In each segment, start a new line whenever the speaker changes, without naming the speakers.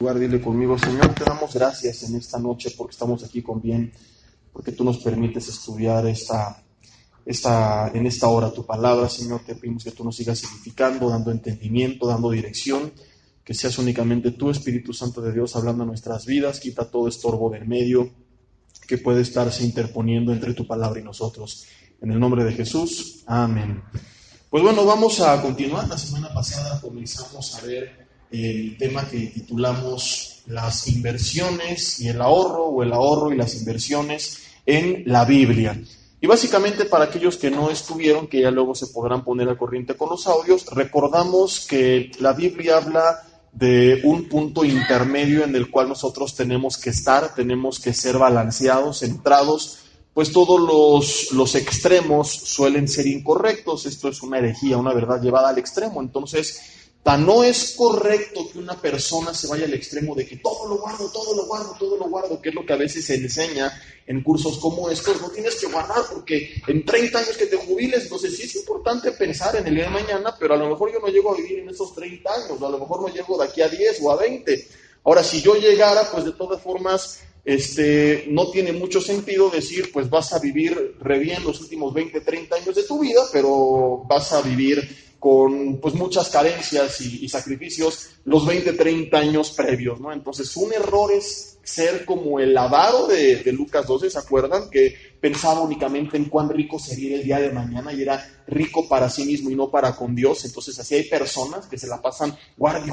Dile conmigo: Señor, te damos gracias en esta noche porque estamos aquí con bien, porque tú nos permites estudiar en esta hora tu palabra. Señor, te pedimos que tú nos sigas edificando, dando entendimiento, dando dirección, que seas únicamente tú, Espíritu Santo de Dios, hablando a nuestras vidas. Quita todo estorbo del medio que puede estarse interponiendo entre tu palabra y nosotros. En el nombre de Jesús, amén. Pues bueno, vamos a continuar. La semana pasada comenzamos a ver el tema que titulamos las inversiones y el ahorro, o el ahorro y las inversiones en la Biblia. Y básicamente, para aquellos que no estuvieron, que ya luego se podrán poner al corriente con los audios, recordamos que la Biblia habla de un punto intermedio en el cual nosotros tenemos que estar, tenemos que ser balanceados, centrados, pues todos los extremos suelen ser incorrectos. Esto es una herejía, una verdad llevada al extremo. Entonces, tan no es correcto que una persona se vaya al extremo de que todo lo guardo, que es lo que a veces se enseña en cursos como estos. No tienes que guardar porque en 30 años que te jubiles. Entonces sí es importante pensar en el día de mañana, pero a lo mejor yo no llego a vivir en esos 30 años, o a lo mejor no llego de aquí a 10 o a 20. Ahora, si yo llegara, pues de todas formas, no tiene mucho sentido decir, pues vas a vivir re bien los últimos 20, 30 años de tu vida, pero vas a vivir con pues muchas carencias y sacrificios los 20, 30 años previos, ¿no? Entonces, un error es ser como el avaro de Lucas 12, ¿se acuerdan? Que pensaba únicamente en cuán rico sería el día de mañana y era rico para sí mismo y no para con Dios. Entonces, así hay personas que se la pasan guarde.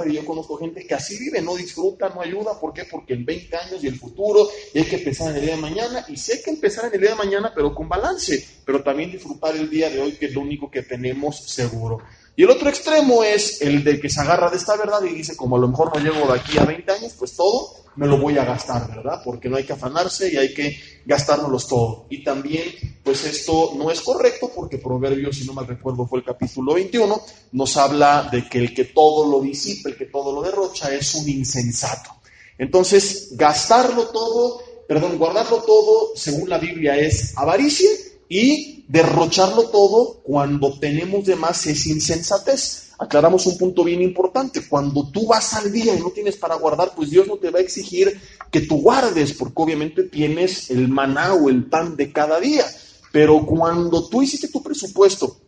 Y yo conozco gente que así vive, no disfruta, no ayuda. ¿Por qué? Porque en 20 años y el futuro, y hay que pensar en el día de mañana. Y sé que empezar en el día de mañana, pero con balance, pero también disfrutar el día de hoy, que es lo único que tenemos seguro. Y el otro extremo es el de que se agarra de esta verdad y dice, como a lo mejor no llego de aquí a 20 años, pues todo me lo voy a gastar, ¿verdad? Porque no hay que afanarse y hay que gastárnoslos todo. Y también, pues esto no es correcto, porque Proverbios, si no mal recuerdo, fue el capítulo 21, nos habla de que el que todo lo disipa, el que todo lo derrocha, es un insensato. Entonces, guardarlo todo, según la Biblia, es avaricia, y derrocharlo todo cuando tenemos de más es insensatez. Aclaramos un punto bien importante: cuando tú vas al día y no tienes para guardar, pues Dios no te va a exigir que tú guardes, porque obviamente tienes el maná o el pan de cada día. Pero cuando tú hiciste tu presupuesto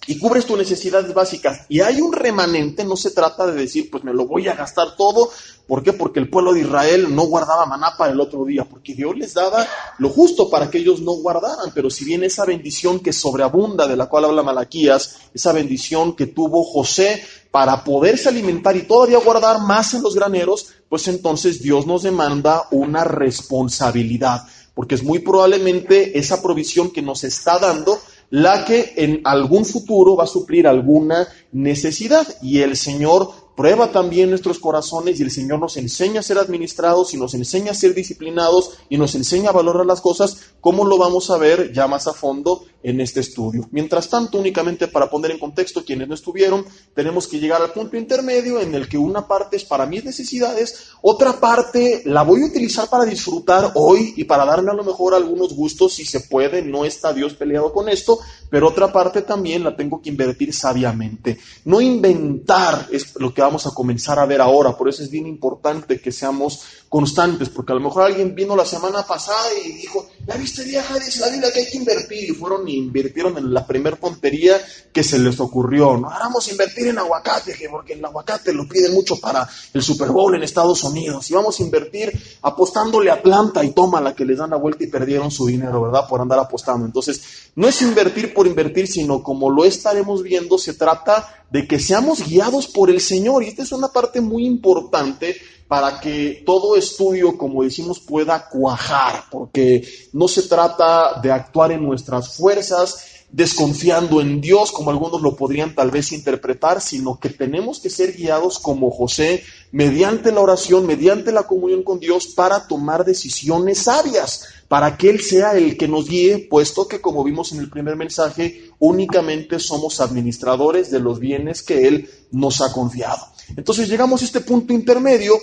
y cubres tus necesidades básicas y hay un remanente, no se trata de decir, pues me lo voy a gastar todo. ¿Por qué? Porque el pueblo de Israel no guardaba maná para el otro día, porque Dios les daba lo justo para que ellos no guardaran. Pero si bien esa bendición que sobreabunda, de la cual habla Malaquías, esa bendición que tuvo José para poderse alimentar y todavía guardar más en los graneros, pues entonces Dios nos demanda una responsabilidad, porque es muy probablemente esa provisión que nos está dando la que en algún futuro va a suplir alguna necesidad. Y el Señor prueba también nuestros corazones, y el Señor nos enseña a ser administrados y nos enseña a ser disciplinados y nos enseña a valorar las cosas, como lo vamos a ver ya más a fondo en este estudio. Mientras tanto, únicamente para poner en contexto quienes no estuvieron, tenemos que llegar al punto intermedio en el que una parte es para mis necesidades, otra parte la voy a utilizar para disfrutar hoy y para darme a lo mejor algunos gustos si se puede, no está Dios peleado con esto, pero otra parte también la tengo que invertir sabiamente. No inventar es lo que vamos a comenzar a ver ahora. Por eso es bien importante que seamos constantes, porque a lo mejor alguien vino la semana pasada y dijo, ¿la viste vieja? Dice la Biblia que hay que invertir, y fueron y invirtieron en la primer tontería que se les ocurrió. No, vamos a invertir en aguacate, porque el aguacate lo piden mucho para el Super Bowl en Estados Unidos, y vamos a invertir apostándole a Atlanta, y toma la que les dan la vuelta y perdieron su dinero, ¿verdad? Por andar apostando. Entonces, no es invertir por invertir, sino, como lo estaremos viendo, se trata de que seamos guiados por el Señor. Y esta es una parte muy importante para que todo estudio, como decimos, pueda cuajar, porque no se trata de actuar en nuestras fuerzas, desconfiando en Dios, como algunos lo podrían tal vez interpretar, sino que tenemos que ser guiados como José, mediante la oración, mediante la comunión con Dios, para tomar decisiones sabias, para que Él sea el que nos guíe, puesto que, como vimos en el primer mensaje, únicamente somos administradores de los bienes que Él nos ha confiado. Entonces llegamos a este punto intermedio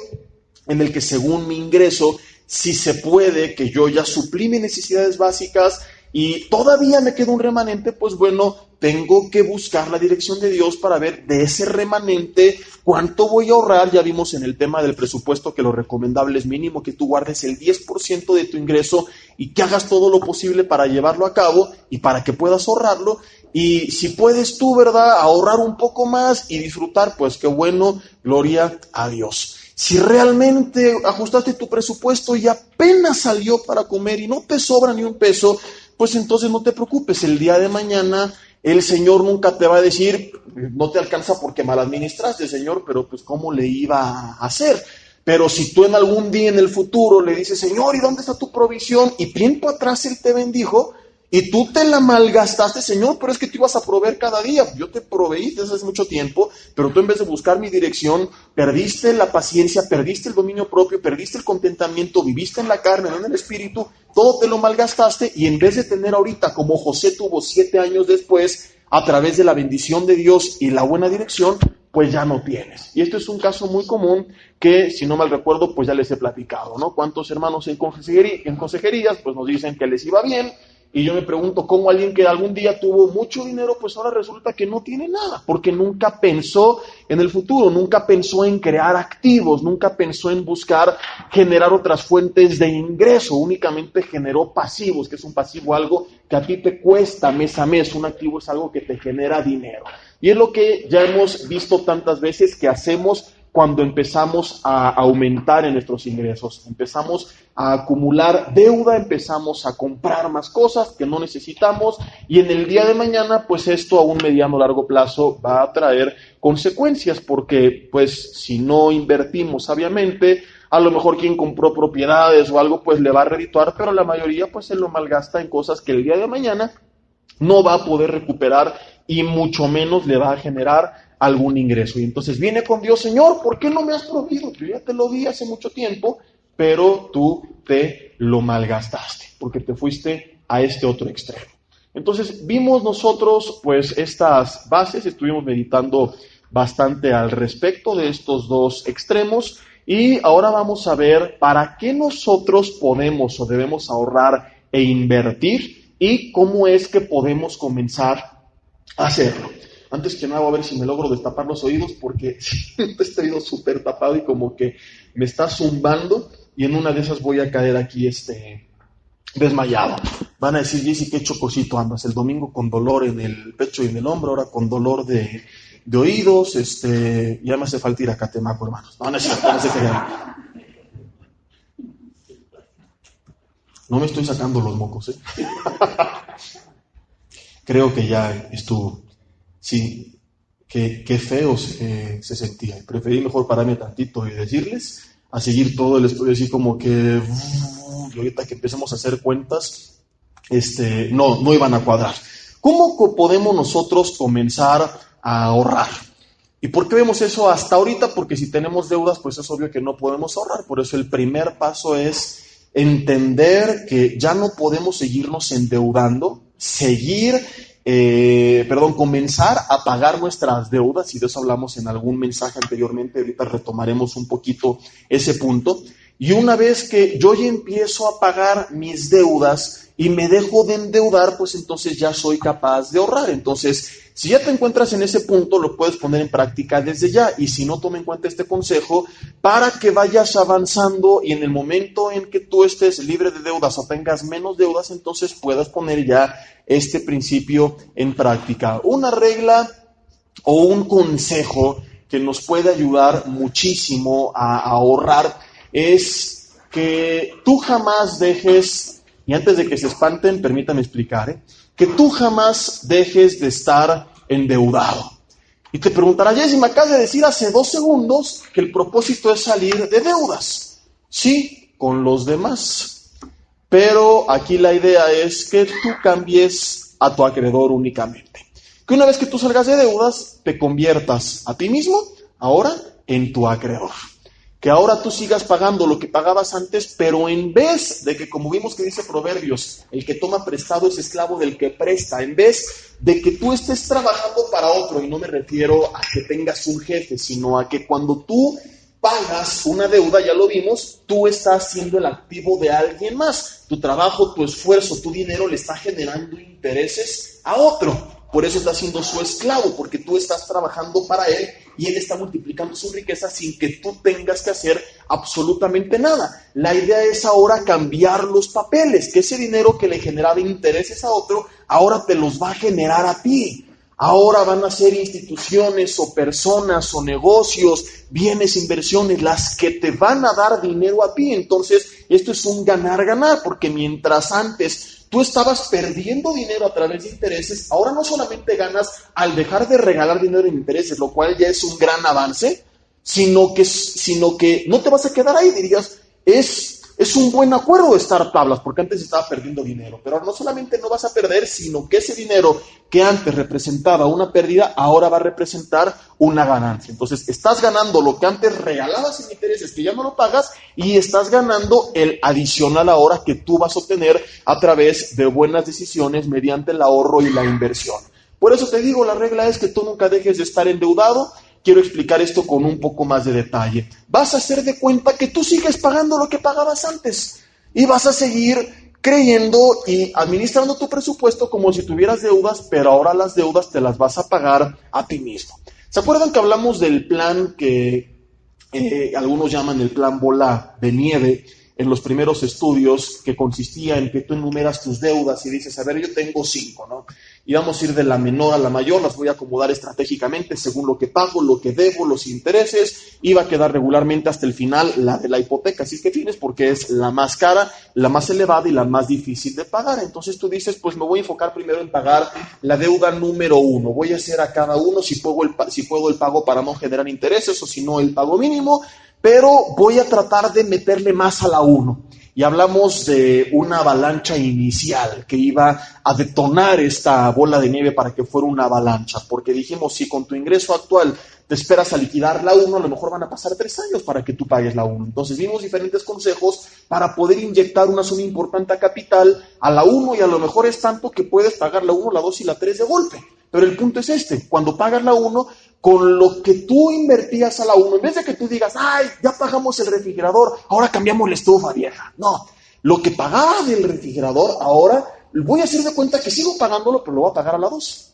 en el que, según mi ingreso, si se puede, que yo ya suplí mis necesidades básicas, y todavía me queda un remanente, pues bueno, tengo que buscar la dirección de Dios para ver de ese remanente cuánto voy a ahorrar. Ya vimos en el tema del presupuesto que lo recomendable es mínimo que tú guardes el 10% de tu ingreso y que hagas todo lo posible para llevarlo a cabo y para que puedas ahorrarlo. Y si puedes tú, ¿verdad?, ahorrar un poco más y disfrutar, pues qué bueno, gloria a Dios. Si realmente ajustaste tu presupuesto y apenas salió para comer y no te sobra ni un peso, pues entonces no te preocupes, el día de mañana el Señor nunca te va a decir, no te alcanza porque mal administraste, Señor, pero pues ¿cómo le iba a hacer? Pero si tú en algún día en el futuro le dices, Señor, ¿y dónde está tu provisión? Y tiempo atrás Él te bendijo y tú te la malgastaste, Señor, pero es que tú ibas a proveer cada día. Yo te proveí desde hace mucho tiempo, pero tú en vez de buscar mi dirección, perdiste la paciencia, perdiste el dominio propio, perdiste el contentamiento, viviste en la carne, no en el espíritu, todo te lo malgastaste y en vez de tener ahorita, como José tuvo 7 años después, a través de la bendición de Dios y la buena dirección, pues ya no tienes. Y esto es un caso muy común que, si no mal recuerdo, pues ya les he platicado, ¿no? ¿Cuántos hermanos en consejerías, pues nos dicen que les iba bien? Y yo me pregunto cómo alguien que algún día tuvo mucho dinero, pues ahora resulta que no tiene nada, porque nunca pensó en el futuro, nunca pensó en crear activos, nunca pensó en buscar generar otras fuentes de ingreso, únicamente generó pasivos, que es un pasivo algo que a ti te cuesta mes a mes, un activo es algo que te genera dinero. Y es lo que ya hemos visto tantas veces que hacemos cuando empezamos a aumentar en nuestros ingresos, empezamos a acumular deuda, empezamos a comprar más cosas que no necesitamos y en el día de mañana, pues esto a un mediano o largo plazo va a traer consecuencias porque, pues, si no invertimos sabiamente, a lo mejor quien compró propiedades o algo, pues le va a redituar, pero la mayoría, pues se lo malgasta en cosas que el día de mañana no va a poder recuperar y mucho menos le va a generar algún ingreso. Y entonces viene con Dios, Señor, ¿por qué no me has provisto? Yo ya te lo di hace mucho tiempo, pero tú te lo malgastaste, porque te fuiste a este otro extremo. Entonces vimos nosotros pues estas bases, estuvimos meditando bastante al respecto de estos dos extremos y ahora vamos a ver para qué nosotros podemos o debemos ahorrar e invertir y cómo es que podemos comenzar a hacerlo. Antes que nada voy a ver si me logro destapar los oídos porque este oído súper tapado y como que me está zumbando y en una de esas voy a caer aquí desmayado. Van a decir, Jessy, qué chocosito andas. El domingo con dolor en el pecho y en el hombro, ahora con dolor de oídos, ya me hace falta ir a Catemaco, hermanos. No se crean. No me estoy sacando los mocos, Creo que ya estuvo. Sí, qué feo se sentía. Preferí mejor pararme tantito y decirles, a seguir todo el estudio así como que, y ahorita que empecemos a hacer cuentas, no iban a cuadrar. ¿Cómo podemos nosotros comenzar a ahorrar? ¿Y por qué vemos eso hasta ahorita? Porque si tenemos deudas, pues es obvio que no podemos ahorrar. Por eso el primer paso es entender que ya no podemos seguirnos endeudando, comenzar a pagar nuestras deudas, y de eso hablamos en algún mensaje anteriormente, ahorita retomaremos un poquito ese punto, y una vez que yo ya empiezo a pagar mis deudas y me dejo de endeudar, pues entonces ya soy capaz de ahorrar. Entonces, si ya te encuentras en ese punto, lo puedes poner en práctica desde ya, y si no, toma en cuenta este consejo para que vayas avanzando y en el momento en que tú estés libre de deudas o tengas menos deudas, entonces puedas poner ya este principio en práctica. Una regla o un consejo que nos puede ayudar muchísimo a ahorrar es que tú jamás dejes, y antes de que se espanten, permítame explicar, que tú jamás dejes de estar endeudado. Y te preguntarás, Jessy, me acabas de decir hace 2 segundos que el propósito es salir de deudas. Sí, con los demás. Pero aquí la idea es que tú cambies a tu acreedor únicamente. Que una vez que tú salgas de deudas, te conviertas a ti mismo ahora en tu acreedor. Que ahora tú sigas pagando lo que pagabas antes, pero en vez de que, como vimos que dice Proverbios, el que toma prestado es esclavo del que presta, en vez de que tú estés trabajando para otro, y no me refiero a que tengas un jefe, sino a que cuando tú pagas una deuda, ya lo vimos, tú estás siendo el activo de alguien más. Tu trabajo, tu esfuerzo, tu dinero le está generando intereses a otro. Por eso está siendo su esclavo, porque tú estás trabajando para él y él está multiplicando su riqueza sin que tú tengas que hacer absolutamente nada. La idea es ahora cambiar los papeles, que ese dinero que le generaba intereses a otro, ahora te los va a generar a ti. Ahora van a ser instituciones o personas o negocios, bienes, inversiones, las que te van a dar dinero a ti. Entonces, esto es un ganar-ganar, porque mientras antes tú estabas perdiendo dinero a través de intereses, ahora no solamente ganas al dejar de regalar dinero en intereses, lo cual ya es un gran avance, sino que no te vas a quedar ahí, dirías, es un buen acuerdo estar tablas, porque antes estaba perdiendo dinero, pero no solamente no vas a perder, sino que ese dinero que antes representaba una pérdida, ahora va a representar una ganancia. Entonces, estás ganando lo que antes regalabas en intereses, que ya no lo pagas, y estás ganando el adicional ahora que tú vas a obtener a través de buenas decisiones mediante el ahorro y la inversión. Por eso te digo, la regla es que tú nunca dejes de estar endeudado. Quiero explicar esto con un poco más de detalle. Vas a hacer de cuenta que tú sigues pagando lo que pagabas antes y vas a seguir creyendo y administrando tu presupuesto como si tuvieras deudas, pero ahora las deudas te las vas a pagar a ti mismo. ¿Se acuerdan que hablamos del plan que algunos llaman el plan bola de nieve en los primeros estudios, que consistía en que tú enumeras tus deudas y dices, a ver, yo tengo 5, ¿no? Y vamos a ir de la menor a la mayor, las voy a acomodar estratégicamente según lo que pago, lo que debo, los intereses, y va a quedar regularmente hasta el final la de la hipoteca, si es que tienes, porque es la más cara, la más elevada y la más difícil de pagar. Entonces tú dices, pues me voy a enfocar primero en pagar la deuda número 1, voy a hacer a cada uno si puedo el pago para no generar intereses o si no el pago mínimo, pero voy a tratar de meterle más a la 1. Y hablamos de una avalancha inicial que iba a detonar esta bola de nieve para que fuera una avalancha, porque dijimos, si con tu ingreso actual te esperas a liquidar la 1, a lo mejor van a pasar 3 años para que tú pagues la 1. Entonces vimos diferentes consejos para poder inyectar una suma importante a capital a la 1, y a lo mejor es tanto que puedes pagar la 1, la 2 y la 3 de golpe. Pero el punto es este, cuando pagas la 1, con lo que tú invertías a la 1, en vez de que tú digas, ay, ya pagamos el refrigerador, ahora cambiamos la estufa vieja. No, lo que pagaba del refrigerador, ahora voy a hacer de cuenta que sigo pagándolo, pero lo voy a pagar a la 2.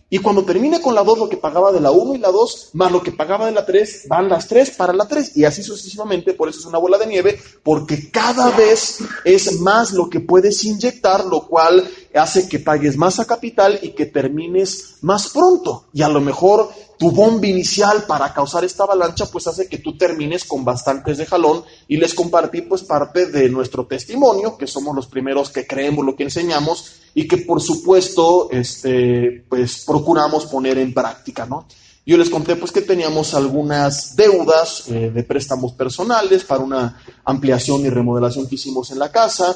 Y cuando termine con la 2, lo que pagaba de la 1 y la 2, más lo que pagaba de la 3, van las 3 para la 3. Y así sucesivamente, por eso es una bola de nieve, porque cada vez es más lo que puedes inyectar, lo cual hace que pagues más a capital y que termines más pronto. Y a lo mejor tu bomba inicial para causar esta avalancha, pues hace que tú termines con bastantes de jalón, y les compartí pues parte de nuestro testimonio, que somos los primeros que creemos lo que enseñamos y que por supuesto pues procuramos poner en práctica, ¿no? Yo les conté pues que teníamos algunas deudas de préstamos personales para una ampliación y remodelación que hicimos en la casa.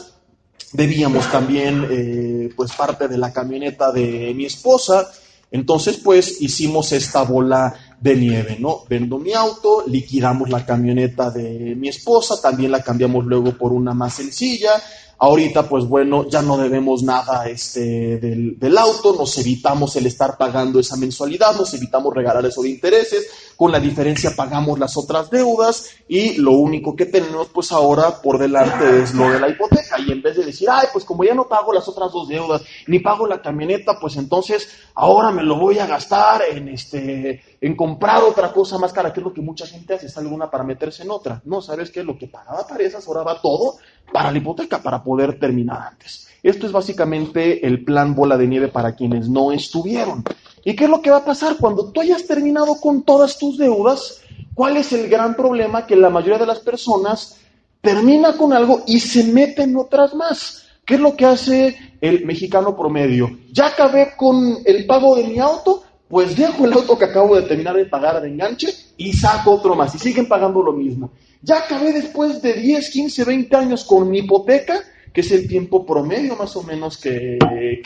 Debíamos también pues parte de la camioneta de mi esposa. Entonces, pues, hicimos esta bola de nieve, ¿no? Vendo mi auto, liquidamos la camioneta de mi esposa, también la cambiamos luego por una más sencilla. Ahorita, pues bueno, ya no debemos nada del auto, nos evitamos el estar pagando esa mensualidad, nos evitamos regalar eso de intereses, con la diferencia pagamos las otras deudas, y lo único que tenemos pues ahora por delante es lo de la hipoteca. Y en vez de decir, ay, pues como ya no pago las otras 2 deudas, ni pago la camioneta, pues entonces ahora me lo voy a gastar en comprar otra cosa más cara, que es lo que mucha gente hace, sale una para meterse en otra. No, ¿sabes qué? Lo que pagaba para esas, ahora va todo para la hipoteca, para poder terminar antes. Esto es básicamente el plan bola de nieve para quienes no estuvieron. ¿Y qué es lo que va a pasar cuando tú hayas terminado con todas tus deudas? ¿Cuál es el gran problema? Que la mayoría de las personas termina con algo y se mete en otras más. ¿Qué es lo que hace el mexicano promedio? Ya acabé con el pago de mi auto, pues dejo el auto que acabo de terminar de pagar de enganche y saco otro más, y siguen pagando lo mismo. Ya acabé después de 10, 15, 20 años con mi hipoteca, que es el tiempo promedio más o menos que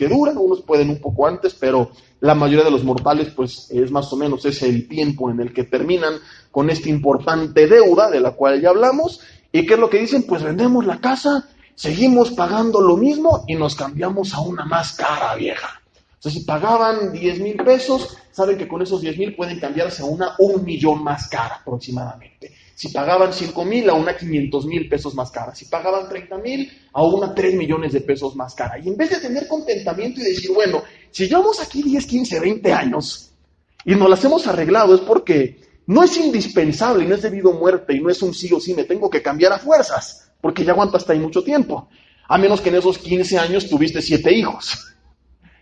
dura. Unos pueden un poco antes, pero la mayoría de los mortales pues es más o menos ese el tiempo en el que terminan con esta importante deuda de la cual ya hablamos. ¿Y qué es lo que dicen? Pues vendemos la casa, seguimos pagando lo mismo y nos cambiamos a una más cara, vieja. O sea, si pagaban 10,000 pesos, saben que con esos 10,000 pueden cambiarse a una 1,000,000 más cara aproximadamente. Si pagaban 5,000, a una 500,000 pesos más cara. Si pagaban 30,000, a una 3 millones de pesos más cara. Y en vez de tener contentamiento y decir, bueno, si llevamos aquí 10, 15, 20 años y nos las hemos arreglado, es porque no es indispensable, no es debido a muerte y no es un sí o sí, me tengo que cambiar a fuerzas, porque ya aguanto hasta ahí mucho tiempo. A menos que en esos 15 años tuviste 7 hijos.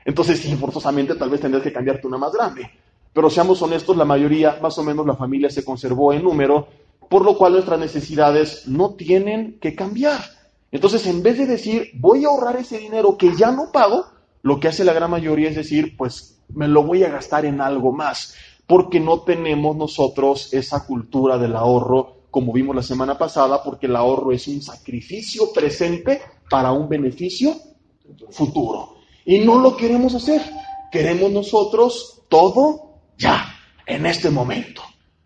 Entonces, sí, forzosamente tal vez tendrás que cambiarte una más grande. Pero seamos honestos, la mayoría, más o menos la familia se conservó en número, por lo cual nuestras necesidades no tienen que cambiar. Entonces, en vez de decir, voy a ahorrar ese dinero que ya no pago, lo que hace la gran mayoría es decir, pues me lo voy a gastar en algo más, porque no tenemos nosotros esa cultura del ahorro, como vimos la semana pasada, porque el ahorro es un sacrificio presente para un beneficio futuro. Y no lo queremos hacer. Queremos nosotros todo ya, en este momento.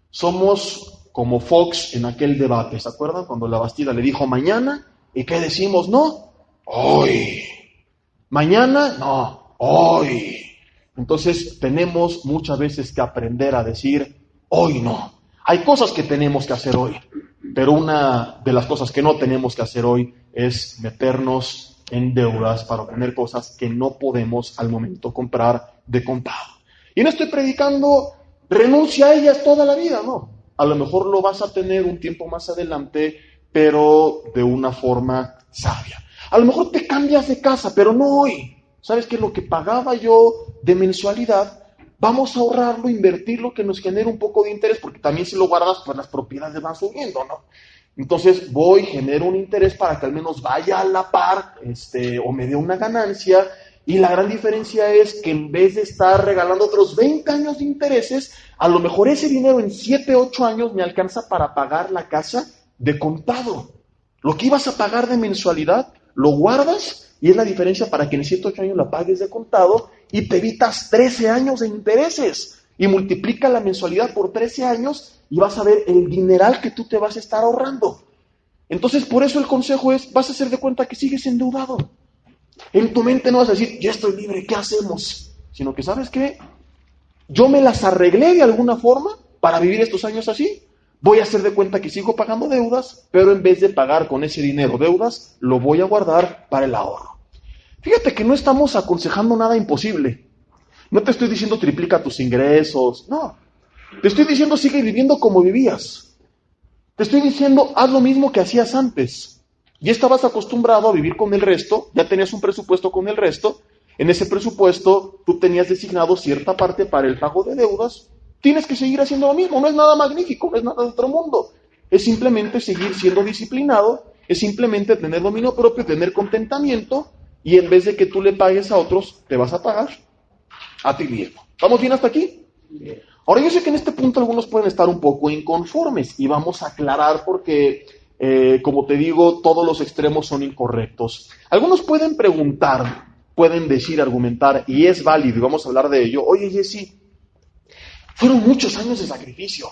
Somos como Fox en aquel debate, ¿se acuerdan? Cuando la Bastida le dijo mañana, ¿y qué decimos? No, hoy. Mañana, no, hoy. Entonces tenemos muchas veces que aprender a decir, hoy no. Hay cosas que tenemos que hacer hoy, pero una de las cosas que no tenemos que hacer hoy es meternos en deudas para obtener cosas que no podemos al momento comprar de contado. Y no estoy predicando, renuncia a ellas toda la vida, no. A lo mejor lo vas a tener un tiempo más adelante, pero de una forma sabia. A lo mejor te cambias de casa, pero no hoy. ¿Sabes qué? Lo que pagaba yo de mensualidad, vamos a ahorrarlo, invertirlo, que nos genere un poco de interés, porque también si lo guardas, pues las propiedades van subiendo, ¿no? Entonces genero un interés para que al menos vaya a la par, o me dé una ganancia, y la gran diferencia es que en vez de estar regalando otros 20 años de intereses, a lo mejor ese dinero en 7, 8 años me alcanza para pagar la casa de contado. Lo que ibas a pagar de mensualidad, lo guardas, y es la diferencia para que en 7, 8 años la pagues de contado, y te evitas 13 años de intereses, y multiplica la mensualidad por 13 años, y vas a ver el dineral que tú te vas a estar ahorrando. Entonces, por eso el consejo es, vas a hacer de cuenta que sigues endeudado. En tu mente no vas a decir, ya estoy libre, ¿qué hacemos? Sino que, ¿sabes qué? Yo me las arreglé de alguna forma para vivir estos años así. Voy a hacer de cuenta que sigo pagando deudas, pero en vez de pagar con ese dinero deudas, lo voy a guardar para el ahorro. Fíjate que no estamos aconsejando nada imposible. No te estoy diciendo triplica tus ingresos, no. Te estoy diciendo sigue viviendo como vivías. Te estoy diciendo haz lo mismo que hacías antes. Ya estabas acostumbrado a vivir con el resto, ya tenías un presupuesto con el resto. En ese presupuesto tú tenías designado cierta parte para el pago de deudas. Tienes que seguir haciendo lo mismo, no es nada magnífico, no es nada de otro mundo. Es simplemente seguir siendo disciplinado, es simplemente tener dominio propio, tener contentamiento, y en vez de que tú le pagues a otros, te vas a pagar a ti mismo. ¿Vamos bien hasta aquí? Bien. Ahora, yo sé que en este punto algunos pueden estar un poco inconformes y vamos a aclarar porque, como te digo, todos los extremos son incorrectos. Algunos pueden preguntar, pueden decir, argumentar, y es válido, y vamos a hablar de ello. Oye, Jesse, fueron muchos años de sacrificio.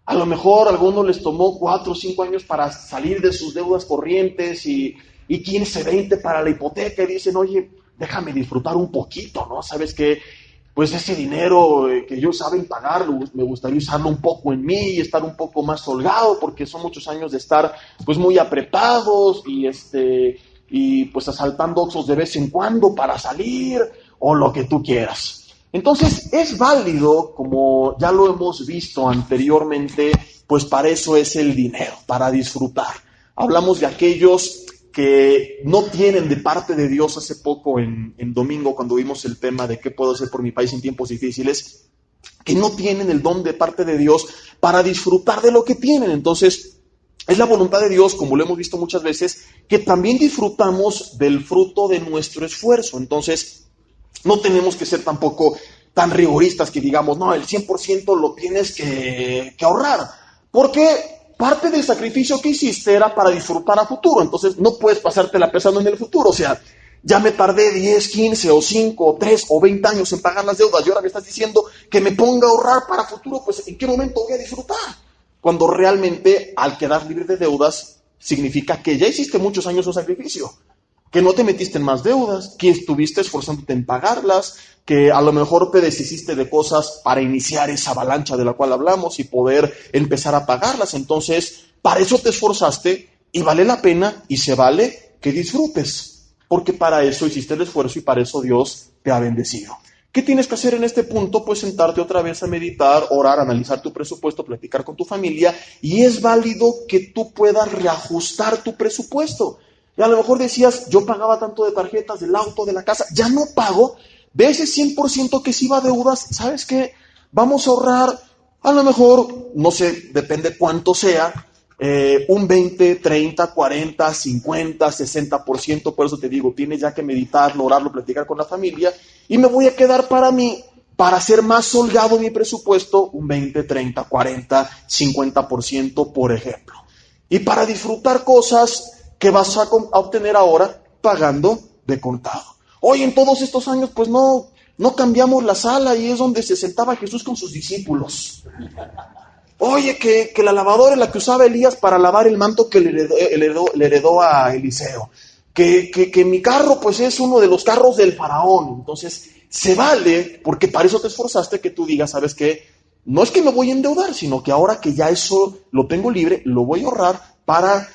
A lo mejor a algunos les tomó 4 o 5 años para salir de sus deudas corrientes y 15, 20 para la hipoteca y dicen, oye, déjame disfrutar un poquito, ¿no? ¿Sabes qué? Pues ese dinero que ellos saben pagarlo, me gustaría usarlo un poco en mí y estar un poco más holgado, porque son muchos años de estar pues muy apretados y pues asaltando Oxxos de vez en cuando para salir o lo que tú quieras. Entonces es válido, como ya lo hemos visto anteriormente, pues para eso es el dinero, para disfrutar. Hablamos de aquellos que no tienen de parte de Dios. Hace poco en domingo, cuando vimos el tema de qué puedo hacer por mi país en tiempos difíciles, que no tienen el don de parte de Dios para disfrutar de lo que tienen. Entonces, es la voluntad de Dios, como lo hemos visto muchas veces, que también disfrutamos del fruto de nuestro esfuerzo. Entonces, no tenemos que ser tampoco tan rigoristas que digamos, no, el 100% lo tienes que ahorrar, porque parte del sacrificio que hiciste era para disfrutar a futuro. Entonces no puedes pasártela pensando en el futuro. O sea, ya me tardé 10, 15 o 5 o 3 o 20 años en pagar las deudas y ahora me estás diciendo que me ponga a ahorrar para futuro. Pues ¿en qué momento voy a disfrutar? Cuando realmente al quedar libre de deudas significa que ya hiciste muchos años un sacrificio. que no te metiste en más deudas, que estuviste esforzándote en pagarlas, que a lo mejor te deshiciste de cosas para iniciar esa avalancha de la cual hablamos y poder empezar a pagarlas. Entonces, para eso te esforzaste y vale la pena y se vale que disfrutes, porque para eso hiciste el esfuerzo y para eso Dios te ha bendecido. ¿Qué tienes que hacer en este punto? Pues sentarte otra vez a meditar, orar, analizar tu presupuesto, platicar con tu familia, y es válido que tú puedas reajustar tu presupuesto. Y a lo mejor decías, yo pagaba tanto de tarjetas, del auto, de la casa, ya no pago. De ese 100% que sí va a deudas, ¿sabes qué? Vamos a ahorrar, a lo mejor, no sé, depende cuánto sea, un 20, 30, 40, 50, 60%. Por eso te digo, tienes ya que meditarlo, orarlo, platicar con la familia, y me voy a quedar para mí, para hacer más holgado mi presupuesto, un 20, 30, 40, 50%, por ejemplo. Y para disfrutar cosas que vas a obtener ahora pagando de contado. Hoy en todos estos años, pues no cambiamos la sala y es donde se sentaba Jesús con sus discípulos. Oye, que la lavadora es la que usaba Elías para lavar el manto que le heredó a Eliseo. Que mi carro, pues es uno de los carros del faraón. Entonces, se vale, porque para eso te esforzaste, que tú digas, ¿sabes qué? No es que me voy a endeudar, sino que ahora que ya eso lo tengo libre, lo voy a ahorrar para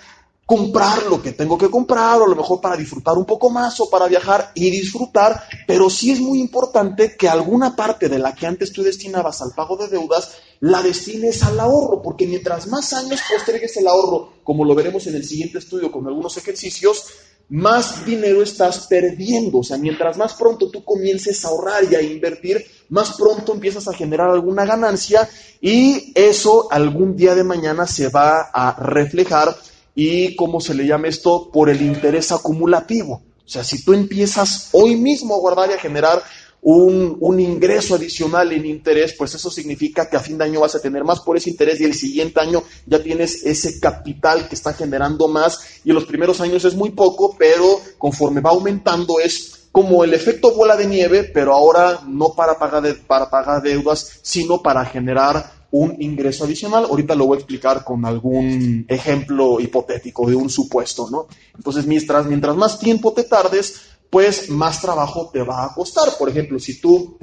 comprar lo que tengo que comprar, o a lo mejor para disfrutar un poco más, o para viajar y disfrutar, pero sí es muy importante que alguna parte de la que antes tú destinabas al pago de deudas, la destines al ahorro, porque mientras más años postergues el ahorro, como lo veremos en el siguiente estudio con algunos ejercicios, más dinero estás perdiendo. O sea, mientras más pronto tú comiences a ahorrar y a invertir, más pronto empiezas a generar alguna ganancia, y eso algún día de mañana se va a reflejar. Y ¿cómo se le llama esto? Por el interés acumulativo. O sea, si tú empiezas hoy mismo a guardar y a generar un ingreso adicional en interés, pues eso significa que a fin de año vas a tener más por ese interés, y el siguiente año ya tienes ese capital que está generando más, y en los primeros años es muy poco, pero conforme va aumentando es como el efecto bola de nieve, pero ahora no para pagar deudas, sino para generar un ingreso adicional. Ahorita lo voy a explicar con algún ejemplo hipotético de un supuesto, ¿no? Entonces, mientras más tiempo te tardes, pues más trabajo te va a costar. Por ejemplo, si tú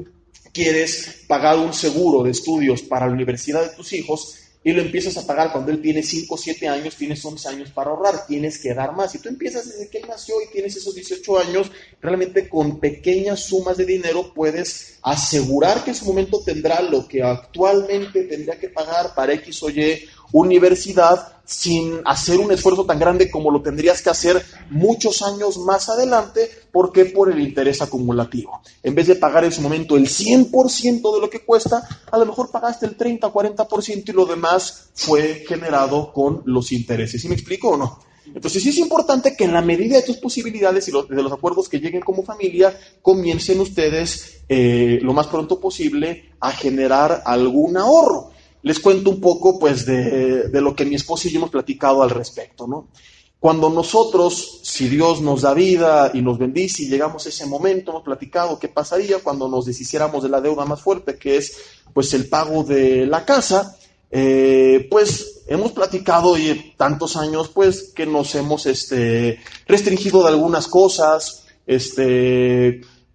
quieres pagar un seguro de estudios para la universidad de tus hijos y lo empiezas a pagar cuando él tiene 5 o 7 años, tienes 11 años para ahorrar, tienes que dar más. Si tú empiezas desde que él nació y tienes esos 18 años, realmente con pequeñas sumas de dinero puedes asegurar que en su momento tendrá lo que actualmente tendría que pagar para X o Y universidad, sin hacer un esfuerzo tan grande como lo tendrías que hacer muchos años más adelante. ¿Por qué? Por el interés acumulativo. En vez de pagar en su momento el 100% de lo que cuesta, a lo mejor pagaste el 30, 40% y lo demás fue generado con los intereses. ¿Sí me explico o no? Entonces sí es importante que en la medida de tus posibilidades y de los acuerdos que lleguen como familia, comiencen ustedes lo más pronto posible a generar algún ahorro. Les cuento un poco pues de lo que mi esposa y yo hemos platicado al respecto, ¿no? Cuando nosotros, si Dios nos da vida y nos bendice y llegamos a ese momento, hemos platicado qué pasaría cuando nos deshiciéramos de la deuda más fuerte, que es pues el pago de la casa. Pues hemos platicado y tantos años pues que nos hemos restringido de algunas cosas,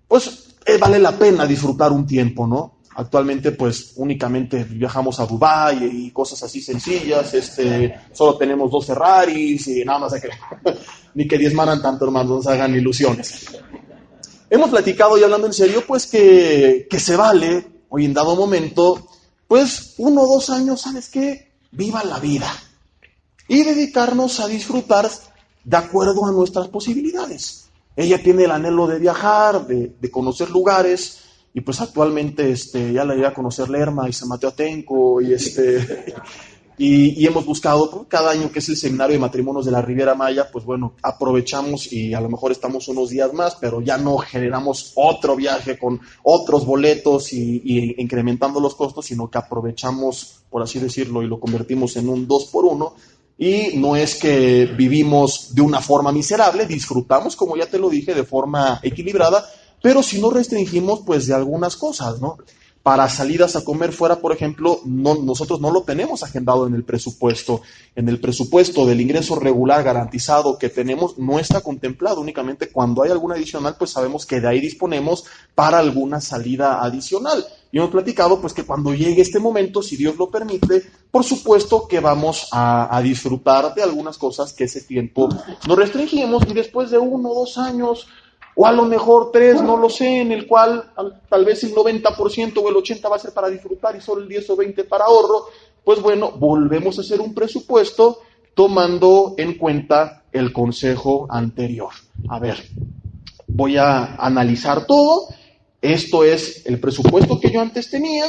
pues vale la pena disfrutar un tiempo, ¿no? Actualmente pues únicamente viajamos a Dubái y cosas así sencillas, solo tenemos 2 Ferraris y nada más ni que diezmaran tanto, hermanos, no se hagan ilusiones. Hemos platicado, y hablando en serio, pues que se vale, hoy en dado momento, pues 1 o 2 años, ¿sabes qué? Viva la vida y dedicarnos a disfrutar de acuerdo a nuestras posibilidades. Ella tiene el anhelo de viajar, de conocer lugares, y pues actualmente ya la iré a conocer Lerma y San Mateo Atenco, y hemos buscado cada año, que es el seminario de matrimonios de la Riviera Maya, pues bueno, aprovechamos y a lo mejor estamos unos días más, pero ya no generamos otro viaje con otros boletos y incrementando los costos, sino que aprovechamos, por así decirlo, y lo convertimos en un 2x1. Y no es que vivimos de una forma miserable, disfrutamos, como ya te lo dije, de forma equilibrada, pero si no restringimos pues de algunas cosas, ¿no? para salidas a comer fuera, por ejemplo, nosotros no lo tenemos agendado en el presupuesto. En el presupuesto del ingreso regular garantizado que tenemos no está contemplado. Únicamente cuando hay alguna adicional, pues sabemos que de ahí disponemos para alguna salida adicional. Y hemos platicado pues que cuando llegue este momento, si Dios lo permite, por supuesto que vamos a disfrutar de algunas cosas que ese tiempo nos restringimos, y después de 1 o 2 años, o a lo mejor 3, no lo sé, en el cual tal vez el 90% o el 80% va a ser para disfrutar y solo el 10 o 20 para ahorro, pues bueno, volvemos a hacer un presupuesto tomando en cuenta el consejo anterior. A ver, voy a analizar todo. Esto es el presupuesto que yo antes tenía.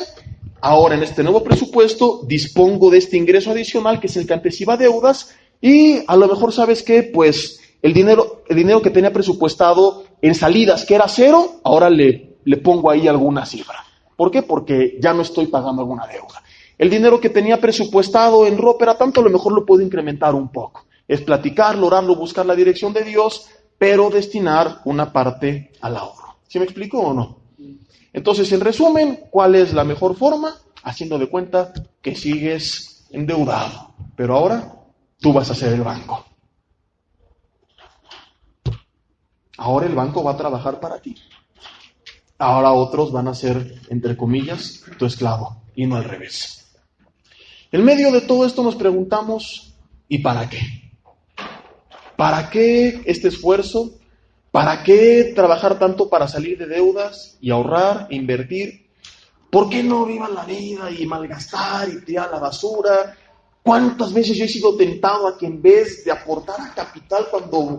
Ahora en este nuevo presupuesto dispongo de este ingreso adicional que es el que antes iba a deudas, y a lo mejor, ¿sabes qué? Pues el dinero que tenía presupuestado en salidas, que era 0, ahora le pongo ahí alguna cifra. ¿Por qué? Porque ya no estoy pagando alguna deuda. El dinero que tenía presupuestado en ropa era tanto, a lo mejor lo puedo incrementar un poco. Es platicarlo, orarlo, buscar la dirección de Dios, pero destinar una parte al ahorro. ¿Sí me explico o no? Entonces, en resumen, ¿cuál es la mejor forma? Haciendo de cuenta que sigues endeudado, pero ahora tú vas a ser el banco. Ahora el banco va a trabajar para ti. Ahora otros van a ser, entre comillas, tu esclavo, y no al revés. En medio de todo esto nos preguntamos, ¿y para qué? ¿Para qué este esfuerzo? ¿Para qué trabajar tanto para salir de deudas y ahorrar e invertir? ¿Por qué no viva la vida y malgastar y tirar a la basura? ¿Cuántas veces yo he sido tentado a que en vez de aportar a capital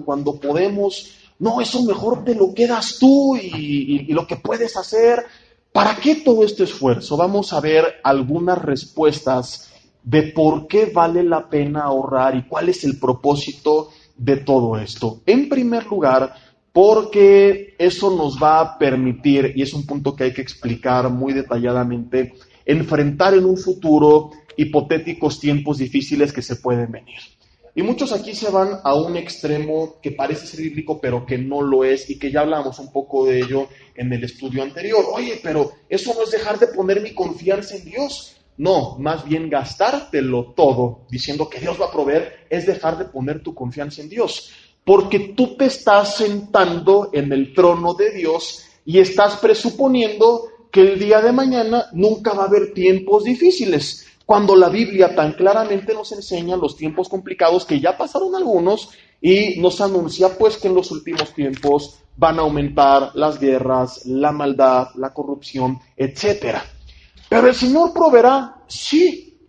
cuando podemos, no, eso mejor te lo quedas tú y lo que puedes hacer? ¿Para qué todo este esfuerzo? Vamos a ver algunas respuestas de por qué vale la pena ahorrar y cuál es el propósito de todo esto. En primer lugar, porque eso nos va a permitir, y es un punto que hay que explicar muy detalladamente, enfrentar en un futuro hipotéticos tiempos difíciles que se pueden venir. Y muchos aquí se van a un extremo que parece ser bíblico, pero que no lo es, y que ya hablamos un poco de ello en el estudio anterior. Oye, pero eso no es dejar de poner mi confianza en Dios. No, más bien gastártelo todo diciendo que Dios va a proveer es dejar de poner tu confianza en Dios. Porque tú te estás sentando en el trono de Dios y estás presuponiendo que el día de mañana nunca va a haber tiempos difíciles, cuando la Biblia tan claramente nos enseña los tiempos complicados que ya pasaron algunos y nos anuncia pues que en los últimos tiempos van a aumentar las guerras, la maldad, la corrupción, etc. Pero el Señor proveerá, sí,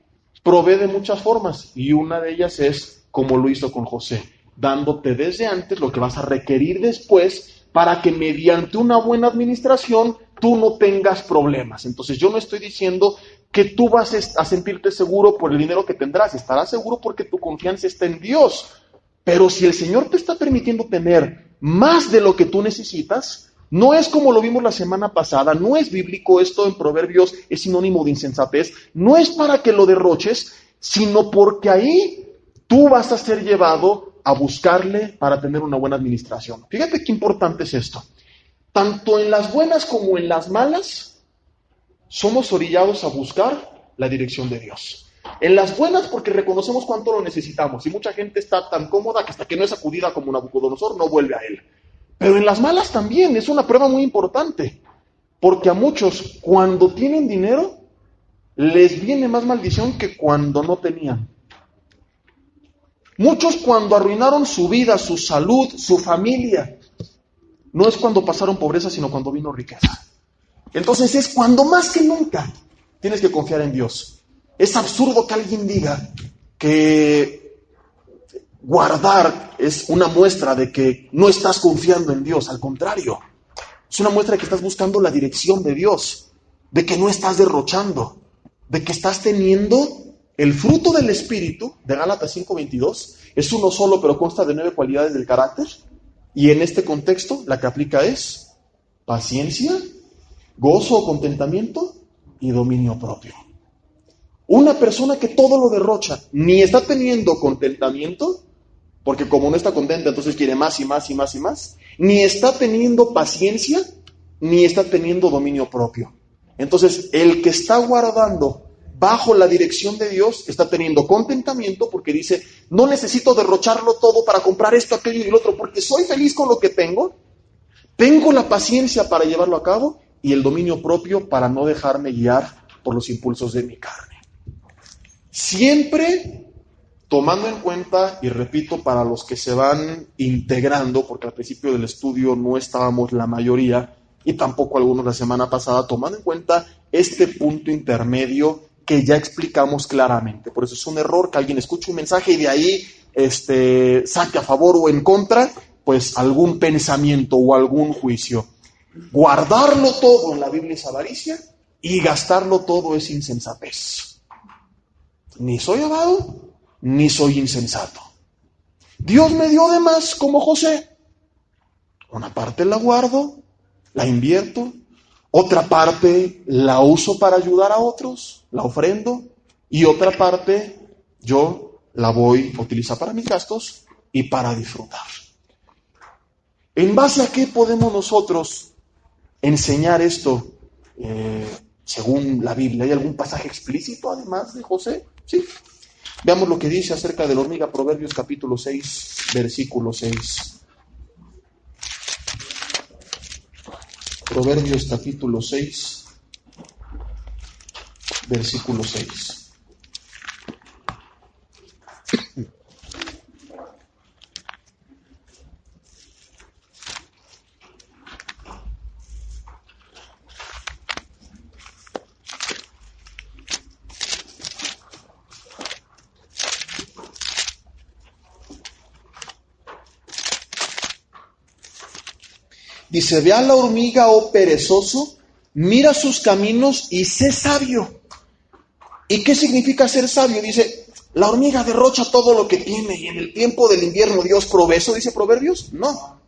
provee de muchas formas, y una de ellas es como lo hizo con José, dándote desde antes lo que vas a requerir después para que mediante una buena administración tú no tengas problemas. Entonces yo no estoy diciendo que tú vas a sentirte seguro por el dinero que tendrás, estarás seguro porque tu confianza está en Dios. Pero si el Señor te está permitiendo tener más de lo que tú necesitas, no es como lo vimos la semana pasada, no es bíblico esto en Proverbios, es sinónimo de insensatez, no es para que lo derroches, sino porque ahí tú vas a ser llevado a buscarle para tener una buena administración. Fíjate qué importante es esto. Tanto en las buenas como en las malas, somos orillados a buscar la dirección de Dios. En las buenas porque reconocemos cuánto lo necesitamos, y mucha gente está tan cómoda que hasta que no es sacudida como Nabucodonosor no vuelve a él. Pero en las malas también es una prueba muy importante, porque a muchos cuando tienen dinero les viene más maldición que cuando no tenían. Muchos cuando arruinaron su vida, su salud, su familia, no es cuando pasaron pobreza, sino cuando vino riqueza. Entonces es cuando más que nunca tienes que confiar en Dios. Es absurdo que alguien diga que guardar es una muestra de que no estás confiando en Dios. Al contrario, es una muestra de que estás buscando la dirección de Dios, de que no estás derrochando, de que estás teniendo el fruto del Espíritu, de Gálatas 5:22, es uno solo, pero consta de 9 cualidades del carácter. Y en este contexto, la que aplica es paciencia, gozo o contentamiento y dominio propio. Una persona que todo lo derrocha, ni está teniendo contentamiento, porque como no está contenta, entonces quiere más y más y más y más, ni está teniendo paciencia, ni está teniendo dominio propio. Entonces, el que está guardando bajo la dirección de Dios está teniendo contentamiento porque dice, no necesito derrocharlo todo para comprar esto, aquello y el otro, porque soy feliz con lo que tengo la paciencia para llevarlo a cabo y el dominio propio para no dejarme guiar por los impulsos de mi carne. Siempre tomando en cuenta, y repito, para los que se van integrando, porque al principio del estudio no estábamos la mayoría, y tampoco algunos la semana pasada, tomando en cuenta este punto intermedio que ya explicamos claramente. Por eso es un error que alguien escuche un mensaje y de ahí saque a favor o en contra, pues algún pensamiento o algún juicio. Guardarlo todo en la Biblia es avaricia y gastarlo todo es insensatez. Ni soy avaro, ni soy insensato. Dios me dio de más como José. Una parte la guardo, la invierto, otra parte la uso para ayudar a otros, la ofrendo, y otra parte yo la voy a utilizar para mis gastos y para disfrutar. ¿En base a qué podemos nosotros enseñar esto según la Biblia? ¿Hay algún pasaje explícito además de José? Sí. Veamos lo que dice acerca de la hormiga, Proverbios capítulo 6, versículo 6. Proverbios capítulo 6, versículo 6. Dice, ve a la hormiga, oh perezoso, mira sus caminos y sé sabio. ¿Y qué significa ser sabio? Dice, la hormiga derrocha todo lo que tiene y en el tiempo del invierno Dios provee. ¿Eso dice Proverbios? No.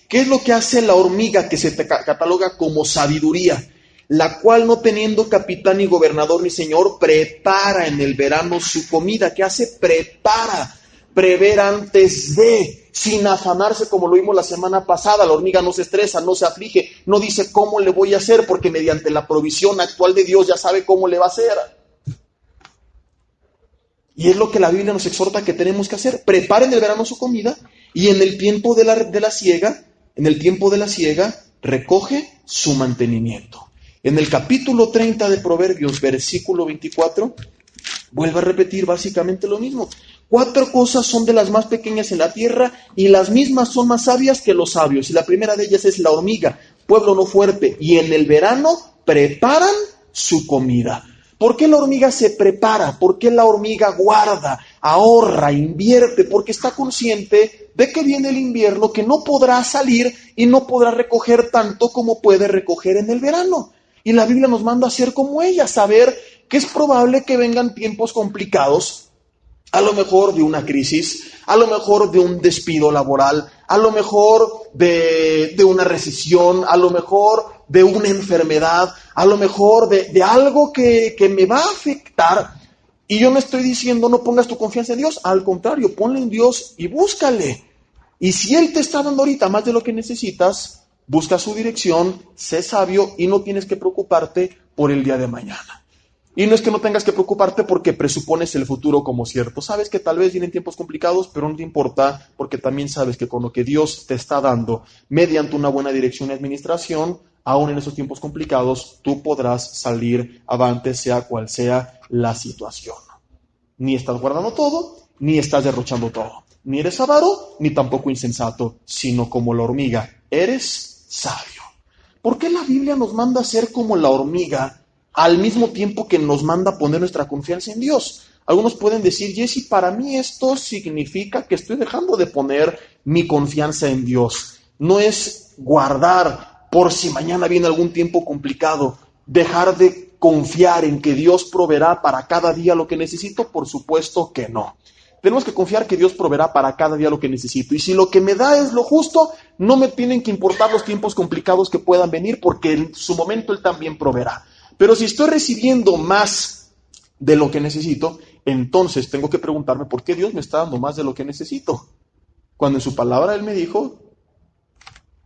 ¿Qué es lo que hace la hormiga que se cataloga como sabiduría? La cual, no teniendo capitán ni gobernador ni señor, prepara en el verano su comida. ¿Qué hace? Prepara. Prever antes de, sin afanarse como lo vimos la semana pasada. La hormiga no se estresa, no se aflige, no dice cómo le voy a hacer, porque mediante la provisión actual de Dios ya sabe cómo le va a hacer. Y es lo que la Biblia nos exhorta que tenemos que hacer. Preparen en el verano su comida y en el tiempo de la siega, recoge su mantenimiento. En el capítulo 30 de Proverbios, versículo 24, vuelve a repetir básicamente lo mismo. 4 cosas son de las más pequeñas en la tierra y las mismas son más sabias que los sabios. Y la primera de ellas es la hormiga, pueblo no fuerte. Y en el verano preparan su comida. ¿Por qué la hormiga se prepara? ¿Por qué la hormiga guarda, ahorra, invierte? Porque está consciente de que viene el invierno, que no podrá salir y no podrá recoger tanto como puede recoger en el verano. Y la Biblia nos manda a ser como ella, saber que es probable que vengan tiempos complicados, a lo mejor de una crisis, a lo mejor de un despido laboral, a lo mejor de una recesión, a lo mejor de una enfermedad, a lo mejor de algo que me va a afectar. Y yo no estoy diciendo no pongas tu confianza en Dios, al contrario, ponle en Dios y búscale. Y si Él te está dando ahorita más de lo que necesitas, busca su dirección, sé sabio y no tienes que preocuparte por el día de mañana. Y no es que no tengas que preocuparte porque presupones el futuro como cierto. Sabes que tal vez vienen tiempos complicados, pero no te importa porque también sabes que con lo que Dios te está dando, mediante una buena dirección y administración, aún en esos tiempos complicados, tú podrás salir avante, sea cual sea la situación. Ni estás guardando todo, ni estás derrochando todo. Ni eres avaro, ni tampoco insensato, sino como la hormiga, eres sabio. ¿Por qué la Biblia nos manda a ser como la hormiga al mismo tiempo que nos manda a poner nuestra confianza en Dios? Algunos pueden decir, Jesse, para mí esto significa que estoy dejando de poner mi confianza en Dios. No es guardar por si mañana viene algún tiempo complicado, dejar de confiar en que Dios proveerá para cada día lo que necesito. Por supuesto que no. Tenemos que confiar que Dios proveerá para cada día lo que necesito. Y si lo que me da es lo justo, no me tienen que importar los tiempos complicados que puedan venir, porque en su momento Él también proveerá. Pero si estoy recibiendo más de lo que necesito, entonces tengo que preguntarme por qué Dios me está dando más de lo que necesito. Cuando en su palabra Él me dijo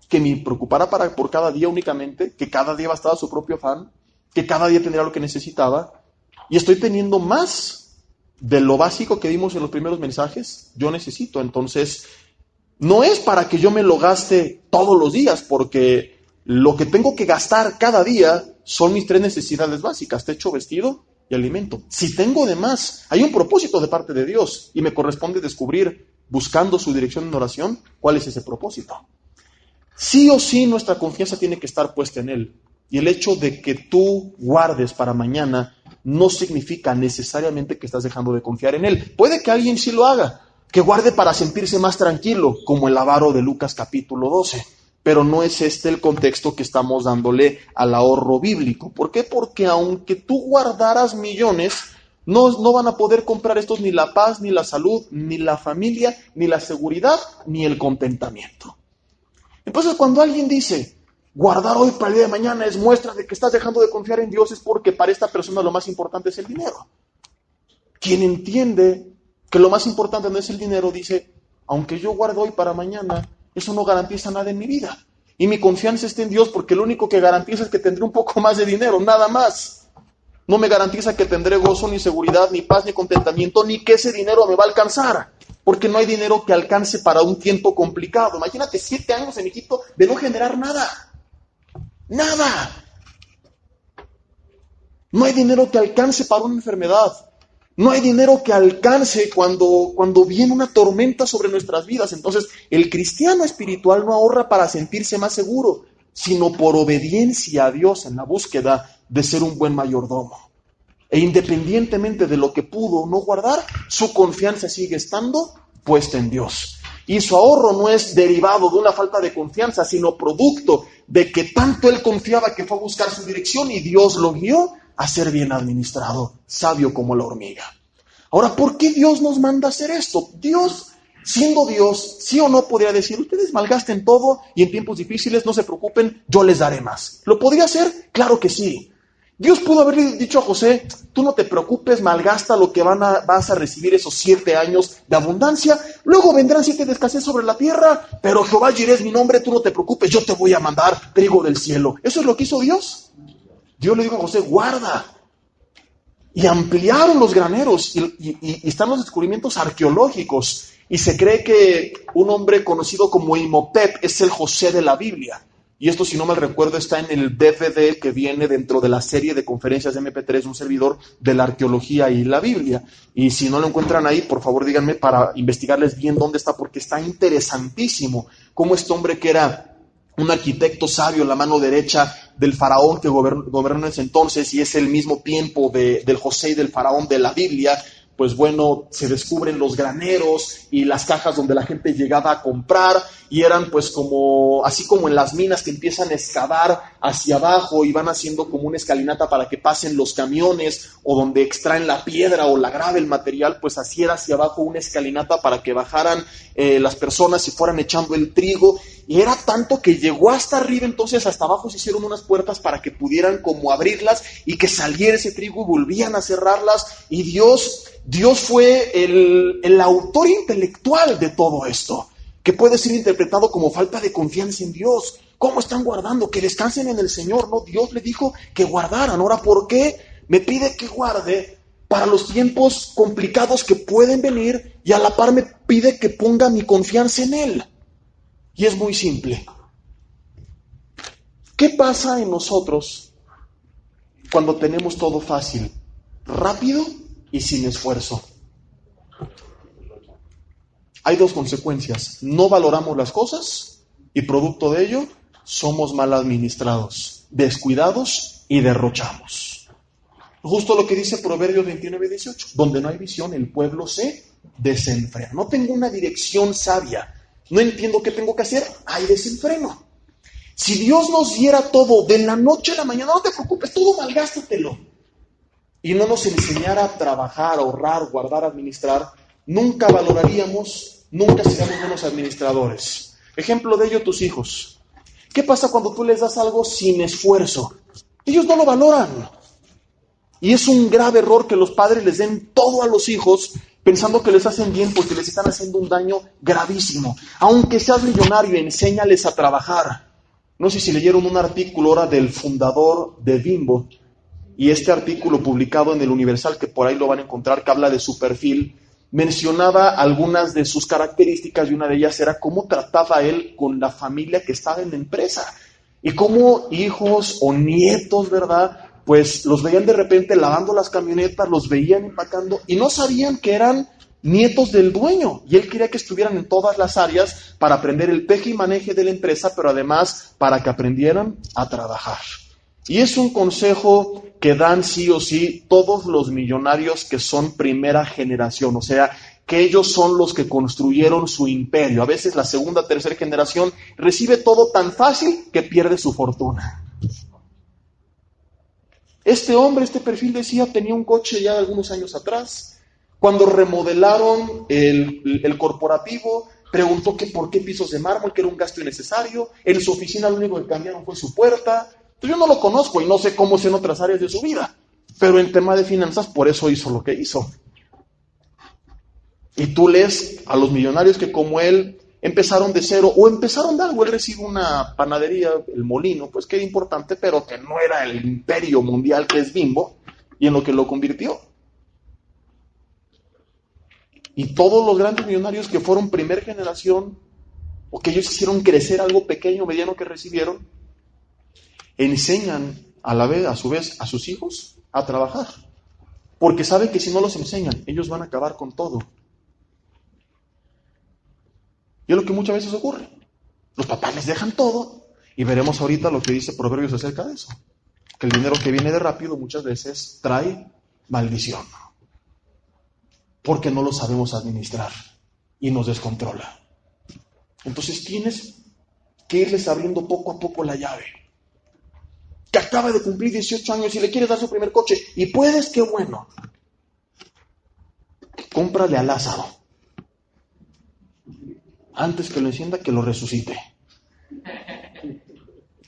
que me preocupara por cada día únicamente, que cada día bastaba su propio afán, que cada día tendría lo que necesitaba, y estoy teniendo más de lo básico que vimos en los primeros mensajes, yo necesito. Entonces, no es para que yo me lo gaste todos los días, porque lo que tengo que gastar cada día son mis 3 necesidades básicas: techo, vestido y alimento. Si tengo de más, hay un propósito de parte de Dios, y me corresponde descubrir, buscando su dirección en oración, cuál es ese propósito. Sí o sí nuestra confianza tiene que estar puesta en Él. Y el hecho de que tú guardes para mañana no significa necesariamente que estás dejando de confiar en Él. Puede que alguien sí lo haga, que guarde para sentirse más tranquilo, como el avaro de Lucas capítulo 12. Pero no es este el contexto que estamos dándole al ahorro bíblico. ¿Por qué? Porque aunque tú guardaras millones, no van a poder comprar estos ni la paz, ni la salud, ni la familia, ni la seguridad, ni el contentamiento. Entonces, cuando alguien dice, guardar hoy para el día de mañana es muestra de que estás dejando de confiar en Dios, es porque para esta persona lo más importante es el dinero. Quien entiende que lo más importante no es el dinero, dice, aunque yo guardo hoy para mañana, eso no garantiza nada en mi vida. Y mi confianza está en Dios, porque lo único que garantiza es que tendré un poco más de dinero, nada más. No me garantiza que tendré gozo, ni seguridad, ni paz, ni contentamiento, ni que ese dinero me va a alcanzar. Porque no hay dinero que alcance para un tiempo complicado. Imagínate 7 años en Egipto de no generar nada. Nada. No hay dinero que alcance para una enfermedad. No hay dinero que alcance cuando viene una tormenta sobre nuestras vidas. Entonces, el cristiano espiritual no ahorra para sentirse más seguro, sino por obediencia a Dios en la búsqueda de ser un buen mayordomo. E independientemente de lo que pudo o no guardar, su confianza sigue estando puesta en Dios. Y su ahorro no es derivado de una falta de confianza, sino producto de que tanto él confiaba que fue a buscar su dirección y Dios lo guió a ser bien administrado, sabio como la hormiga. Ahora, ¿por qué Dios nos manda a hacer esto? Dios, siendo Dios, sí o no podría decir, ustedes malgasten todo y en tiempos difíciles no se preocupen, yo les daré más. ¿Lo podría hacer? Claro que sí. Dios pudo haberle dicho a José, tú no te preocupes, malgasta lo que vas a recibir esos 7 años de abundancia, luego vendrán 7 de escasez sobre la tierra, pero Jehová Jireh es mi nombre, tú no te preocupes, yo te voy a mandar trigo del cielo. ¿Eso es lo que hizo Dios? Dios le dijo a José, guarda. Y ampliaron los graneros y están los descubrimientos arqueológicos. Y se cree que un hombre conocido como Imhotep es el José de la Biblia. Y esto, si no mal recuerdo, está en el DVD que viene dentro de la serie de conferencias de MP3, un servidor de la arqueología y la Biblia. Y si no lo encuentran ahí, por favor díganme para investigarles bien dónde está, porque está interesantísimo cómo este hombre, que era un arquitecto sabio, la mano derecha del faraón que gobernó en ese entonces, y es el mismo tiempo del José y del faraón de la Biblia, pues bueno, se descubren los graneros y las cajas donde la gente llegaba a comprar, y eran pues como, así como en las minas que empiezan a excavar hacia abajo y van haciendo como una escalinata para que pasen los camiones, o donde extraen la piedra o la grava, el material, pues así era hacia abajo una escalinata para que bajaran las personas y fueran echando el trigo. Y era tanto que llegó hasta arriba, entonces hasta abajo se hicieron unas puertas para que pudieran como abrirlas y que saliera ese trigo, y volvían a cerrarlas. Y Dios fue el autor intelectual de todo esto, que puede ser interpretado como falta de confianza en Dios. ¿Cómo están guardando? Que descansen en el Señor. No, Dios le dijo que guardaran. Ahora, ¿por qué me pide que guarde? Para los tiempos complicados que pueden venir, y a la par me pide que ponga mi confianza en Él. Y es muy simple. ¿Qué pasa en nosotros cuando tenemos todo fácil, rápido y sin esfuerzo? Hay 2 consecuencias. No valoramos las cosas y producto de ello somos mal administrados, descuidados y derrochamos. Justo lo que dice Proverbios 29:18. Donde no hay visión, el pueblo se desenfrena. No tengo una dirección sabia. No entiendo qué tengo que hacer. Hay desenfreno. Si Dios nos diera todo de la noche a la mañana, no te preocupes, todo malgástatelo, y no nos enseñara a trabajar, a ahorrar, guardar, administrar, nunca valoraríamos, nunca seríamos buenos administradores. Ejemplo de ello, tus hijos. ¿Qué pasa cuando tú les das algo sin esfuerzo? Ellos no lo valoran. Y es un grave error que los padres les den todo a los hijos pensando que les hacen bien, porque les están haciendo un daño gravísimo. Aunque seas millonario, enséñales a trabajar. No sé si leyeron un artículo ahora del fundador de Bimbo, y este artículo publicado en el Universal, que por ahí lo van a encontrar, que habla de su perfil, mencionaba algunas de sus características y una de ellas era cómo trataba él con la familia que estaba en la empresa y cómo hijos o nietos, ¿verdad?, pues los veían de repente lavando las camionetas, los veían empacando y no sabían que eran nietos del dueño, y él quería que estuvieran en todas las áreas para aprender el peje y maneje de la empresa, pero además para que aprendieran a trabajar. Y es un consejo que dan sí o sí todos los millonarios que son primera generación, o sea, que ellos son los que construyeron su imperio. A veces la segunda, tercera generación recibe todo tan fácil que pierde su fortuna. Este hombre, este perfil decía, tenía un coche ya de algunos años atrás. Cuando remodelaron el corporativo, preguntó que por qué pisos de mármol, que era un gasto innecesario. En su oficina lo único que cambiaron fue su puerta. Yo no lo conozco y no sé cómo es en otras áreas de su vida, pero en tema de finanzas por eso hizo lo que hizo. Y tú lees a los millonarios que como él empezaron de cero o empezaron de algo. Él recibe una panadería, El Molino, pues que era importante, pero que no era el imperio mundial que es Bimbo, y en lo que lo convirtió. Y todos los grandes millonarios que fueron primer generación o que ellos hicieron crecer algo pequeño, mediano que recibieron, enseñan a la vez, a su vez, a sus hijos a trabajar. Porque saben que si no los enseñan, ellos van a acabar con todo. Y es lo que muchas veces ocurre. Los papás les dejan todo y veremos ahorita lo que dice Proverbios acerca de eso. Que el dinero que viene de rápido muchas veces trae maldición. Porque no lo sabemos administrar y nos descontrola. Entonces tienes que irles abriendo poco a poco la llave. Que acaba de cumplir 18 años y le quieres dar su primer coche y puedes, qué bueno. Cómprale a Lázaro. Antes que lo encienda, que lo resucite.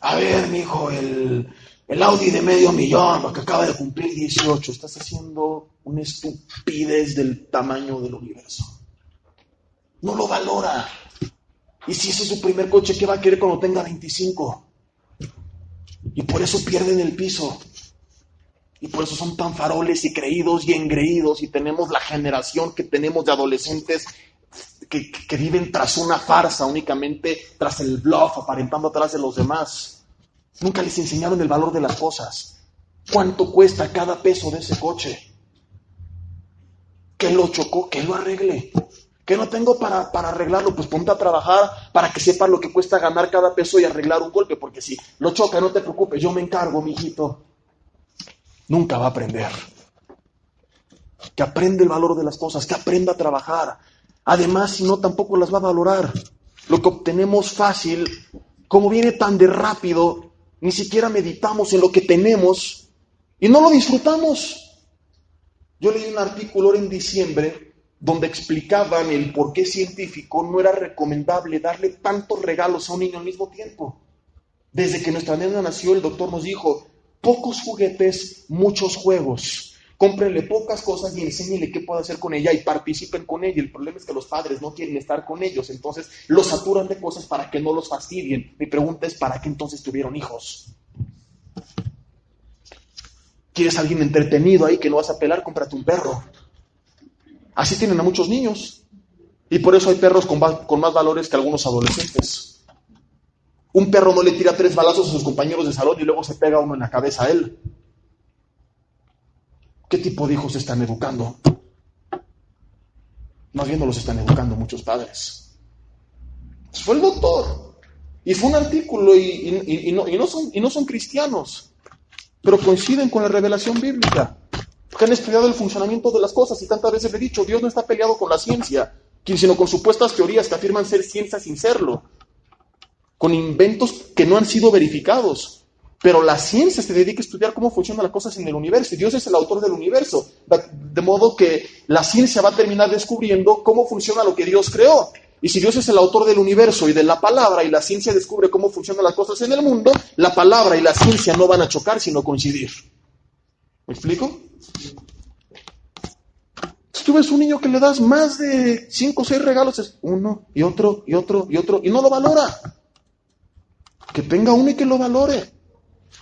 A ver, mijo, el Audi de $500,000, porque acaba de cumplir 18. Estás haciendo una estupidez del tamaño del universo. No lo valora. Y si ese es su primer coche, ¿qué va a querer cuando tenga 25? Y por eso pierden el piso. Y por eso son tan faroles y creídos y engreídos. Y tenemos la generación que tenemos de adolescentes que viven tras una farsa, únicamente tras el bluff, aparentando atrás de los demás. Nunca les enseñaron el valor de las cosas. ¿Cuánto cuesta cada peso de ese coche? ¿Qué lo chocó? Que lo arregle. ¿Qué no tengo para arreglarlo? Pues ponte a trabajar para que sepas lo que cuesta ganar cada peso y arreglar un golpe. Porque si lo choca, no te preocupes, yo me encargo, mijito. Nunca va a aprender. Que aprenda el valor de las cosas, que aprenda a trabajar. Además, si no, tampoco las va a valorar. Lo que obtenemos fácil, como viene tan de rápido, ni siquiera meditamos en lo que tenemos y no lo disfrutamos. Yo leí un artículo ahora en diciembre donde explicaban el por qué científico no era recomendable darle tantos regalos a un niño al mismo tiempo. Desde que nuestra nena nació, el doctor nos dijo, pocos juguetes, muchos juegos. Cómprenle pocas cosas y enséñenle qué puede hacer con ella y participen con ella. El problema es que los padres no quieren estar con ellos, entonces los saturan de cosas para que no los fastidien. Mi pregunta es, ¿para qué entonces tuvieron hijos? ¿Quieres a alguien entretenido ahí que no vas a pelar? Cómprate un perro. Así tienen a muchos niños. Y por eso hay perros con más valores que algunos adolescentes. Un perro no le tira 3 balazos a sus compañeros de salón y luego se pega uno en la cabeza a él. ¿Qué tipo de hijos están educando? Más bien no los están educando muchos padres. Pues fue el doctor. Y fue un artículo y no son cristianos. Pero coinciden con la revelación bíblica. Que han estudiado el funcionamiento de las cosas y tantas veces le he dicho, Dios no está peleado con la ciencia, sino con supuestas teorías que afirman ser ciencia sin serlo. Con inventos que no han sido verificados. Pero la ciencia se dedica a estudiar cómo funcionan las cosas en el universo. Y Dios es el autor del universo. De modo que la ciencia va a terminar descubriendo cómo funciona lo que Dios creó. Y si Dios es el autor del universo y de la palabra, y la ciencia descubre cómo funcionan las cosas en el mundo, la palabra y la ciencia no van a chocar, sino coincidir. ¿Me explico? Si tú ves un niño que le das más de 5 o 6 regalos, es uno y otro y otro y otro, y no lo valora. Que tenga uno y que lo valore.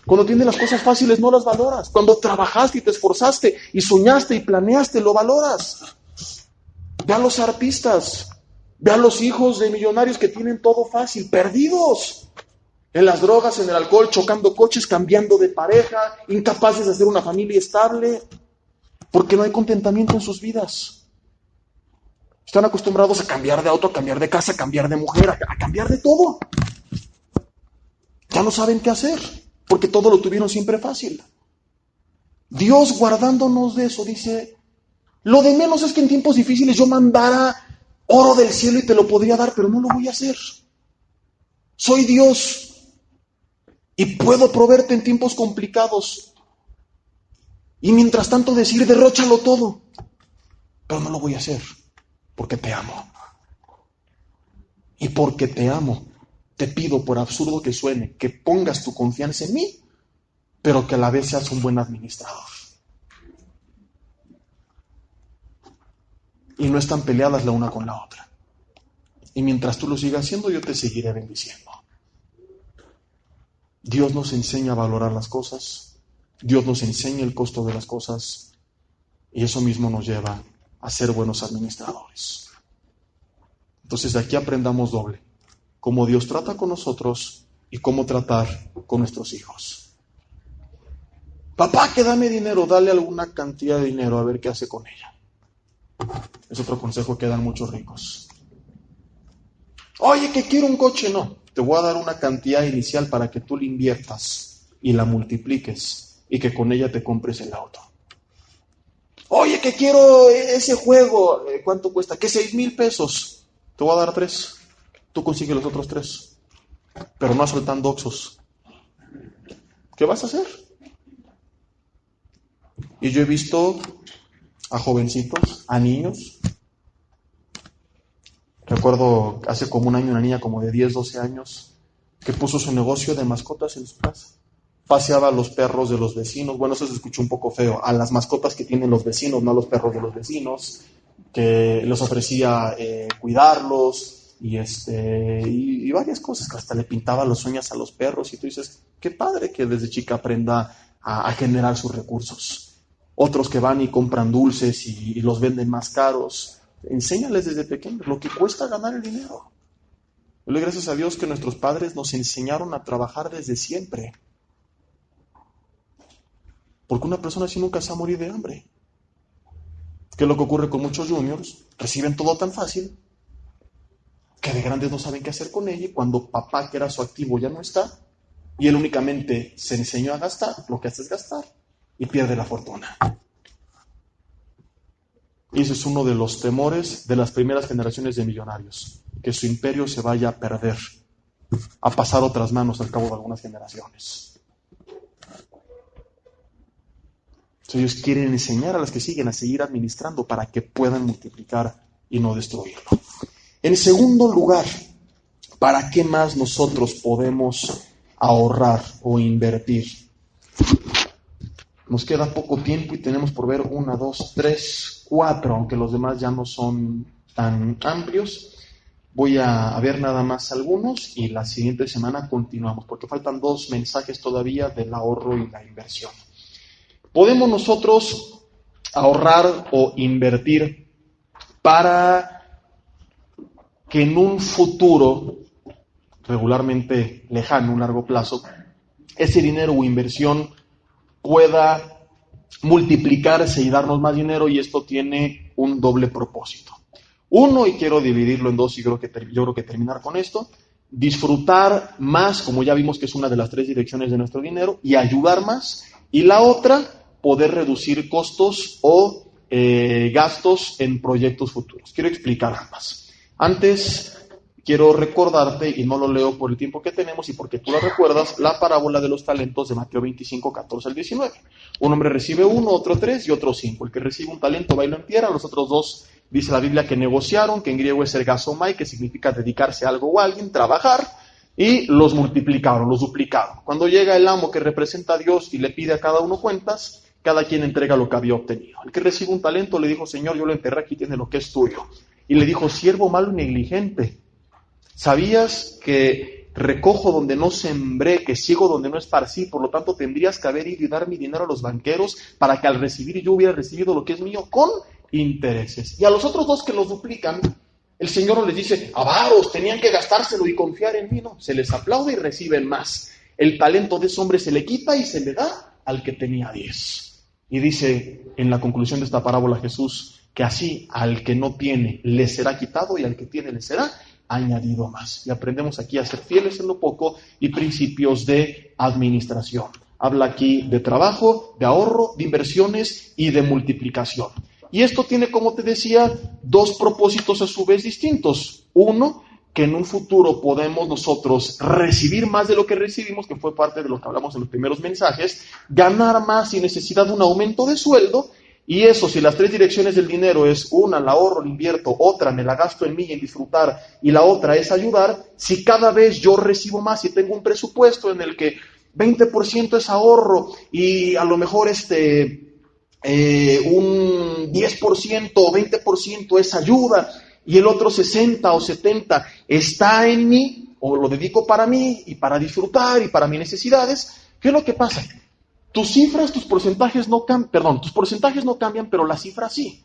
Cuando tienes las cosas fáciles no las valoras. Cuando trabajaste y te esforzaste y soñaste y planeaste, lo valoras. Ve a los artistas, ve a los hijos de millonarios que tienen todo fácil, perdidos en las drogas, en el alcohol, chocando coches, cambiando de pareja, incapaces de hacer una familia estable, porque no hay contentamiento en sus vidas. Están acostumbrados a cambiar de auto, a cambiar de casa, a cambiar de mujer, a cambiar de todo. Ya no saben qué hacer, porque todo lo tuvieron siempre fácil. Dios, guardándonos de eso, dice, lo de menos es que en tiempos difíciles yo mandara oro del cielo y te lo podría dar, pero no lo voy a hacer. Soy Dios y puedo proveerte en tiempos complicados. Y mientras tanto decir, derróchalo todo, pero no lo voy a hacer, porque te amo. Y porque te amo, te pido, por absurdo que suene, que pongas tu confianza en mí, pero que a la vez seas un buen administrador. Y no están peleadas la una con la otra. Y mientras tú lo sigas haciendo, yo te seguiré bendiciendo. Dios nos enseña a valorar las cosas, Dios nos enseña el costo de las cosas, y eso mismo nos lleva a ser buenos administradores. Entonces de aquí aprendamos doble, cómo Dios trata con nosotros y cómo tratar con nuestros hijos. Papá, que dame dinero, dale alguna cantidad de dinero a ver qué hace con ella. Es otro consejo que dan muchos ricos. Oye, que quiero un coche, no. Te voy a dar una cantidad inicial para que tú la inviertas y la multipliques y que con ella te compres el auto. Oye, que quiero ese juego, ¿cuánto cuesta? ¿Qué? 6,000 pesos. Te voy a dar 3. Tú consigues los otros 3. Pero no asaltando Oxxos. ¿Qué vas a hacer? Y yo he visto a jovencitos, a niños. Recuerdo hace como un año una niña como de 10, 12 años que puso su negocio de mascotas en su casa. Paseaba a los perros de los vecinos. Bueno, eso se escuchó un poco feo. A las mascotas que tienen los vecinos, no a los perros de los vecinos. Que les ofrecía cuidarlos y varias cosas. Que hasta le pintaba las uñas a los perros. Y tú dices, qué padre que desde chica aprenda a generar sus recursos. Otros que van y compran dulces y los venden más caros. Enséñales desde pequeños lo que cuesta ganar el dinero. Yo le doy gracias a Dios que nuestros padres nos enseñaron a trabajar desde siempre. Porque una persona así nunca se va a morir de hambre. ¿Qué es lo que ocurre con muchos juniors? Reciben todo tan fácil que de grandes no saben qué hacer con ella, y cuando papá, que era su activo, ya no está, y él únicamente se enseñó a gastar, lo que hace es gastar y pierde la fortuna. Y ese es uno de los temores de las primeras generaciones de millonarios, que su imperio se vaya a perder, a pasar a otras manos al cabo de algunas generaciones. Entonces, ellos quieren enseñar a las que siguen a seguir administrando para que puedan multiplicar y no destruirlo. En segundo lugar, ¿para qué más nosotros podemos ahorrar o invertir? Nos queda poco tiempo y tenemos por ver 1, 2, 3, 4, aunque los demás ya no son tan amplios. Voy a ver nada más algunos y la siguiente semana continuamos, porque faltan 2 mensajes todavía del ahorro y la inversión. ¿Podemos nosotros ahorrar o invertir para que en un futuro regularmente lejano, un largo plazo, ese dinero o inversión pueda multiplicarse y darnos más dinero? Y esto tiene un doble propósito. Uno, y quiero dividirlo en 2 y yo creo que terminar con esto: disfrutar más, como ya vimos que es una de las 3 direcciones de nuestro dinero, y ayudar más. Y la otra, poder reducir costos o gastos en proyectos futuros. Quiero explicar ambas. Antes, quiero recordarte, y no lo leo por el tiempo que tenemos y porque tú lo recuerdas, la parábola de los talentos de Mateo 25, 14 al 19. Un hombre recibe 1, otro 3 y otro 5. El que recibe un talento va y lo entierra. Los otros 2, dice la Biblia, que negociaron, que en griego es ergazomai, que significa dedicarse a algo o a alguien, trabajar, y los multiplicaron, los duplicaron. Cuando llega el amo que representa a Dios y le pide a cada uno cuentas, cada quien entrega lo que había obtenido. El que recibe un talento le dijo: Señor, yo lo enterré, aquí tiene lo que es tuyo. Y le dijo: siervo malo y negligente, ¿sabías que recojo donde no sembré, que ciego donde no esparcí, por lo tanto tendrías que haber ido y dar mi dinero a los banqueros para que al recibir yo hubiera recibido lo que es mío con intereses. Y a los otros dos que los duplican, el Señor no les dice, avaros, tenían que gastárselo y confiar en mí, no, se les aplaude y reciben más. El talento de ese hombre se le quita y se le da al que tenía 10. Y dice en la conclusión de esta parábola Jesús, que así al que no tiene le será quitado y al que tiene le será añadido más. Y aprendemos aquí a ser fieles en lo poco y principios de administración. Habla aquí de trabajo, de ahorro, de inversiones y de multiplicación. Y esto tiene, como te decía, dos propósitos a su vez distintos. Uno, que en un futuro podemos nosotros recibir más de lo que recibimos, que fue parte de lo que hablamos en los primeros mensajes, ganar más sin necesidad de un aumento de sueldo. Y eso, si las tres direcciones del dinero es una, la ahorro, la invierto, otra, me la gasto en mí, en disfrutar, y la otra es ayudar, si cada vez yo recibo más y tengo un presupuesto en el que 20% es ahorro y a lo mejor un 10% o 20% es ayuda y el otro 60 o 70 está en mí, o lo dedico para mí y para disfrutar y para mis necesidades, ¿qué es lo que pasa? Tus porcentajes no cambian, pero las cifras sí.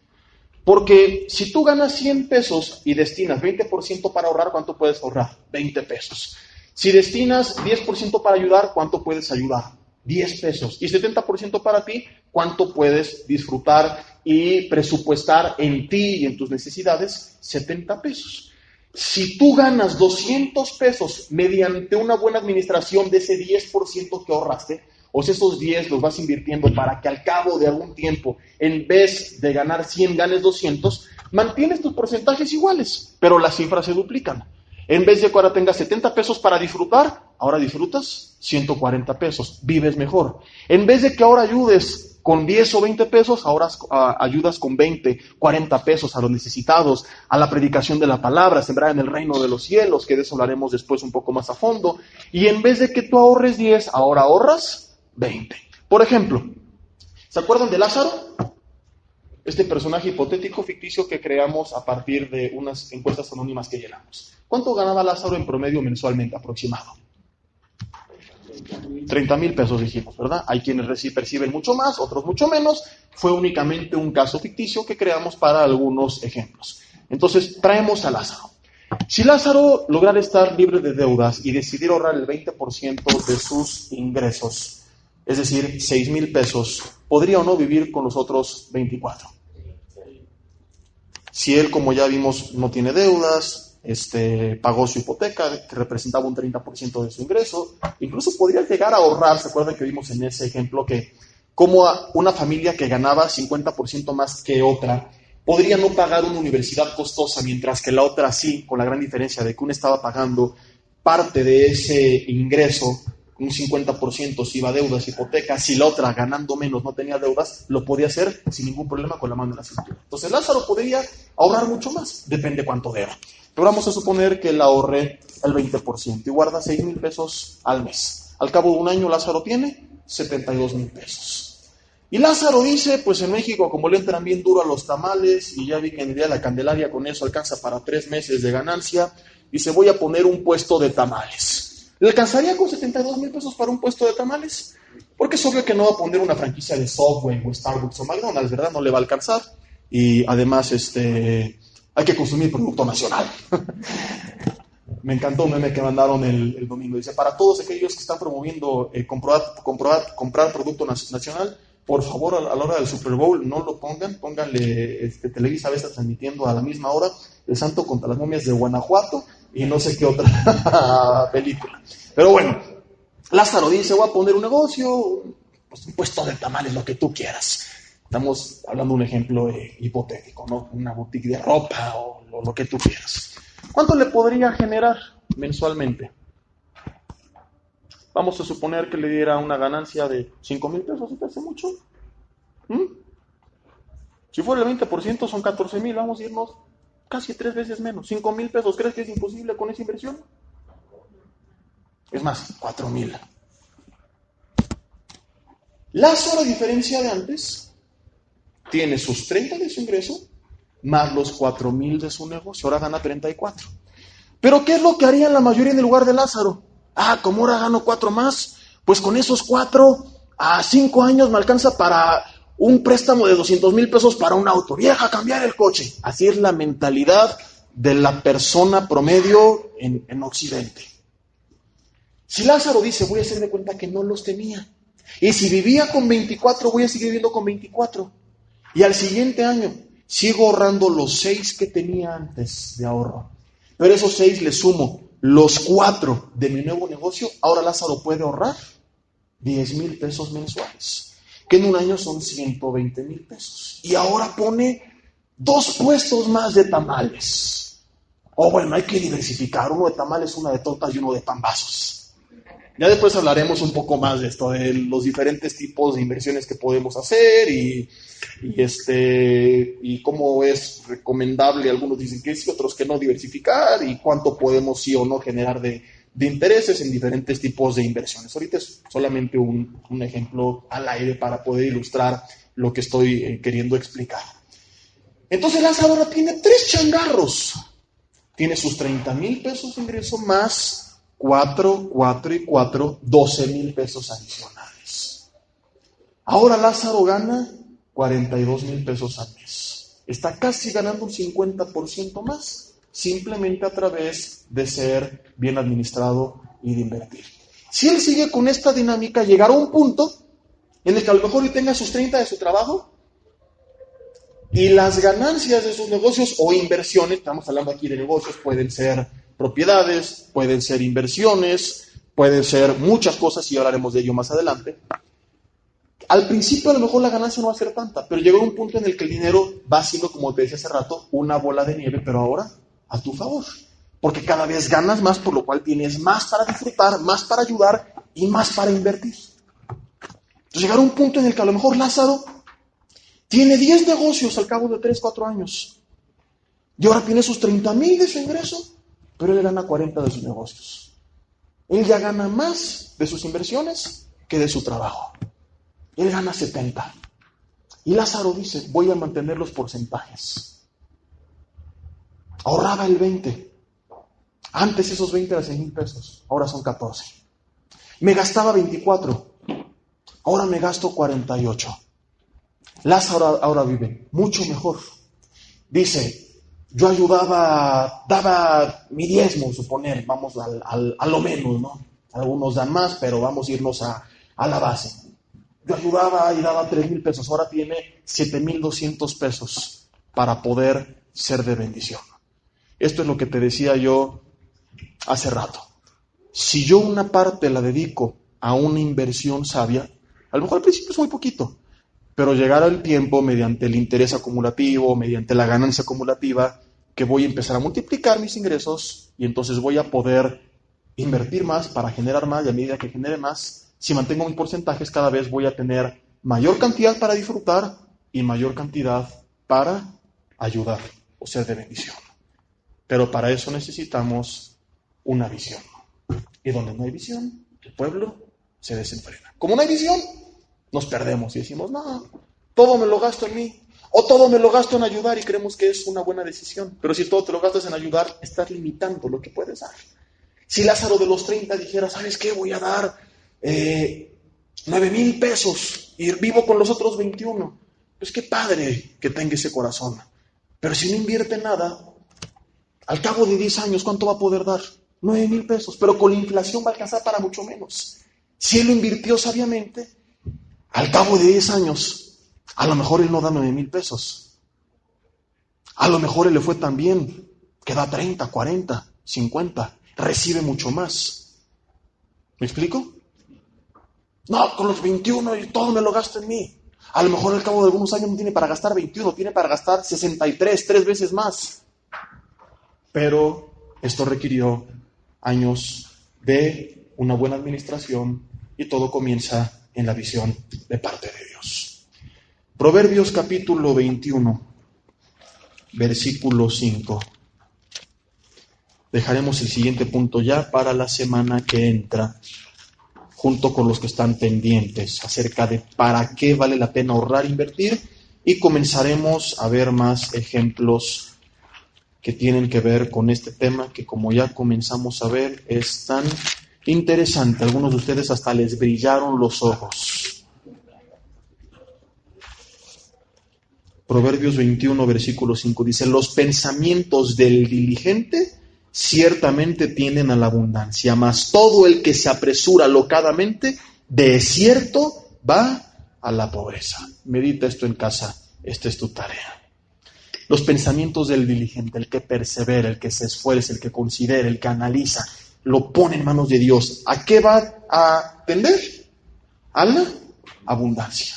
Porque si tú ganas 100 pesos y destinas 20% para ahorrar, ¿cuánto puedes ahorrar? 20 pesos. Si destinas 10% para ayudar, ¿cuánto puedes ayudar? 10 pesos. Y 70% para ti, ¿cuánto puedes disfrutar y presupuestar en ti y en tus necesidades? 70 pesos. Si tú ganas 200 pesos mediante una buena administración de ese 10% que ahorraste, o si esos 10 los vas invirtiendo para que al cabo de algún tiempo, en vez de ganar 100, ganes 200, mantienes tus porcentajes iguales, pero las cifras se duplican. En vez de que ahora tengas 70 pesos para disfrutar, ahora disfrutas 140 pesos, vives mejor. En vez de que ahora ayudes con 10 o 20 pesos, ahora ayudas con 20, 40 pesos a los necesitados, a la predicación de la palabra, sembrar en el reino de los cielos, que de eso hablaremos después un poco más a fondo. Y en vez de que tú ahorres 10, ahora ahorras 20. Por ejemplo, ¿se acuerdan de Lázaro? Este personaje hipotético, ficticio que creamos a partir de unas encuestas anónimas que llenamos. ¿Cuánto ganaba Lázaro en promedio mensualmente aproximado? 30,000 pesos dijimos, ¿verdad? Hay quienes perciben mucho más, otros mucho menos. Fue únicamente un caso ficticio que creamos para algunos ejemplos. Entonces, traemos a Lázaro. Si Lázaro lograra estar libre de deudas y decidir ahorrar el 20% de sus ingresos, es decir, 6,000 pesos, ¿podría o no vivir con los otros 24? Si él, como ya vimos, no tiene deudas, pagó su hipoteca, que representaba un 30% de su ingreso, incluso podría llegar a ahorrar. ¿Se acuerdan que vimos en ese ejemplo que como una familia que ganaba 50% más que otra, podría no pagar una universidad costosa, mientras que la otra sí, con la gran diferencia de que una estaba pagando parte de ese ingreso, un 50% si iba a deudas, hipotecas, si la otra ganando menos no tenía deudas, lo podía hacer sin ningún problema con la mano en la cintura. Entonces Lázaro podría ahorrar mucho más, depende cuánto deba. Pero vamos a suponer que él ahorre el 20% y guarda 6,000 pesos al mes. Al cabo de un año Lázaro tiene 72,000 pesos. Y Lázaro dice, pues en México como le entran bien duro a los tamales, y ya vi que en el día de la Candelaria con eso alcanza para 3 meses de ganancia, dice, voy a poner un puesto de tamales. ¿Le alcanzaría con 72,000 pesos para un puesto de tamales? Porque es obvio que no va a poner una franquicia de Subway o Starbucks o McDonald's, ¿verdad? No le va a alcanzar. Y además, hay que consumir producto nacional. Me encantó un meme que mandaron el domingo. Dice, para todos aquellos que están promoviendo comprar producto nacional, por favor, a la hora del Super Bowl, no lo pónganle, Televisa a veces transmitiendo a la misma hora, El Santo contra las momias de Guanajuato, y no sé qué otra película. Pero bueno, Lázaro dice, voy a poner un negocio, pues un puesto de tamales, lo que tú quieras. Estamos hablando de un ejemplo hipotético, ¿no? Una boutique de ropa o lo que tú quieras. ¿Cuánto le podría generar mensualmente? Vamos a suponer que le diera una ganancia de 5,000 pesos, ¿sí te hace mucho? Si fuera el 20% son 14,000, vamos a irnos casi 3 veces menos. 5,000 pesos, ¿crees que es imposible con esa inversión? Es más, 4,000. Lázaro, a diferencia de antes, tiene sus 30 de su ingreso, más los 4,000 de su negocio, ahora gana 34. Pero ¿qué es lo que harían la mayoría en el lugar de Lázaro? Como ahora gano 4 más, pues con esos 4 a 5 años me alcanza para un préstamo de 200,000 pesos para un auto. Vieja, cambiar el coche. Así es la mentalidad de la persona promedio en Occidente. Si Lázaro dice, voy a hacer de cuenta que no los tenía. Y si vivía con 24, voy a seguir viviendo con 24. Y al siguiente año sigo ahorrando los 6 que tenía antes de ahorro. Pero esos 6 le sumo los 4 de mi nuevo negocio. Ahora Lázaro puede ahorrar 10,000 pesos mensuales, que en un año son 120,000 pesos. Y ahora pone 2 puestos más de tamales. Bueno, hay que diversificar, uno de tamales, una de tortas y uno de pambazos. Ya después hablaremos un poco más de esto, de los diferentes tipos de inversiones que podemos hacer y cómo es recomendable, algunos dicen que sí, otros que no, diversificar, y cuánto podemos sí o no generar de intereses en diferentes tipos de inversiones. Ahorita es solamente un ejemplo al aire para poder ilustrar lo que estoy queriendo explicar. Entonces Lázaro ahora tiene 3 changarros. Tiene sus 30,000 pesos de ingreso más 4, 4 y 4, 12,000 pesos adicionales. Ahora Lázaro gana 42,000 pesos al mes. Está casi ganando un 50% más, simplemente a través de ser bien administrado y de invertir. Si él sigue con esta dinámica, llegará a un punto en el que a lo mejor él tenga sus 30 de su trabajo y las ganancias de sus negocios o inversiones, estamos hablando aquí de negocios, pueden ser propiedades, pueden ser inversiones, pueden ser muchas cosas y hablaremos de ello más adelante. Al principio a lo mejor la ganancia no va a ser tanta, pero llega un punto en el que el dinero va siendo, como te decía hace rato, una bola de nieve, pero ahora a tu favor. Porque cada vez ganas más, por lo cual tienes más para disfrutar, más para ayudar y más para invertir. Entonces llegará un punto en el que a lo mejor Lázaro tiene 10 negocios al cabo de 3, 4 años. Y ahora tiene sus 30,000 de su ingreso, pero él gana 40 de sus negocios. Él ya gana más de sus inversiones que de su trabajo. Él gana 70. Y Lázaro dice, voy a mantener los porcentajes. Ahorraba el 20. Antes esos 20 eran 6,000 pesos, ahora son 14. Me gastaba 24, ahora me gasto 48. Lázaro ahora vive mucho mejor. Dice, yo daba mi diezmo, suponer, vamos a lo menos, ¿no? Algunos dan más, pero vamos a irnos a la base. Yo ayudaba y daba 3,000 pesos, ahora tiene 7,200 pesos para poder ser de bendición. Esto es lo que te decía yo hace rato. Si yo una parte la dedico a una inversión sabia, a lo mejor al principio es muy poquito, pero llegará el tiempo mediante el interés acumulativo, mediante la ganancia acumulativa, que voy a empezar a multiplicar mis ingresos y entonces voy a poder invertir más para generar más, y a medida que genere más, si mantengo mis porcentajes, cada vez voy a tener mayor cantidad para disfrutar y mayor cantidad para ayudar o ser de bendición. Pero para eso necesitamos una visión. Y donde no hay visión, el pueblo se desenfrena. Como no hay visión, nos perdemos y decimos, no, todo me lo gasto en mí. O todo me lo gasto en ayudar y creemos que es una buena decisión. Pero si todo te lo gastas en ayudar, estás limitando lo que puedes dar. Si Lázaro de los 30 dijera, ¿sabes qué? Voy a dar 9,000 pesos y vivo con los otros 21. Pues qué padre que tenga ese corazón. Pero si no invierte nada, al cabo de 10 años, ¿cuánto va a poder dar? 9,000 pesos. Pero con la inflación va a alcanzar para mucho menos. Si él lo invirtió sabiamente, al cabo de 10 años, a lo mejor él no da 9,000 pesos. A lo mejor él le fue tan bien que da 30, 40, 50. Recibe mucho más. ¿Me explico? No, con los 21 y todo me lo gasto en mí. A lo mejor al cabo de algunos años no tiene para gastar 21, tiene para gastar 63, 3 veces más. Pero esto requirió años de una buena administración y todo comienza en la visión de parte de Dios. Proverbios capítulo 21, versículo 5. Dejaremos el siguiente punto ya para la semana que entra, junto con los que están pendientes, acerca de para qué vale la pena ahorrar e invertir, y comenzaremos a ver más ejemplos que tienen que ver con este tema que, como ya comenzamos a ver, es tan interesante. Algunos de ustedes hasta les brillaron los ojos. Proverbios 21, versículo 5 dice: los pensamientos del diligente ciertamente tienden a la abundancia, mas todo el que se apresura alocadamente, de cierto va a la pobreza. Medita esto en casa, esta es tu tarea. Los pensamientos del diligente, el que persevera, el que se esfuerza, el que considera, el que analiza, lo pone en manos de Dios. ¿A qué va a tender? A la abundancia.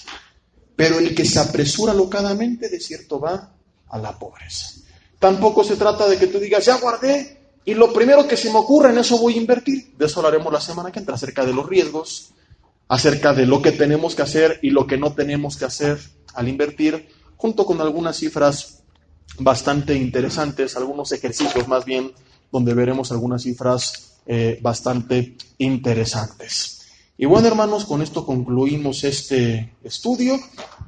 Pero el que se apresura alocadamente, de cierto va a la pobreza. Tampoco se trata de que tú digas, ya guardé, y lo primero que se me ocurre, en eso voy a invertir. De eso hablaremos la semana que entra, acerca de los riesgos, acerca de lo que tenemos que hacer y lo que no tenemos que hacer al invertir, junto con algunas cifras bastante interesantes, algunos ejercicios más bien, donde veremos algunas cifras bastante interesantes. Y bueno, hermanos, con esto concluimos este estudio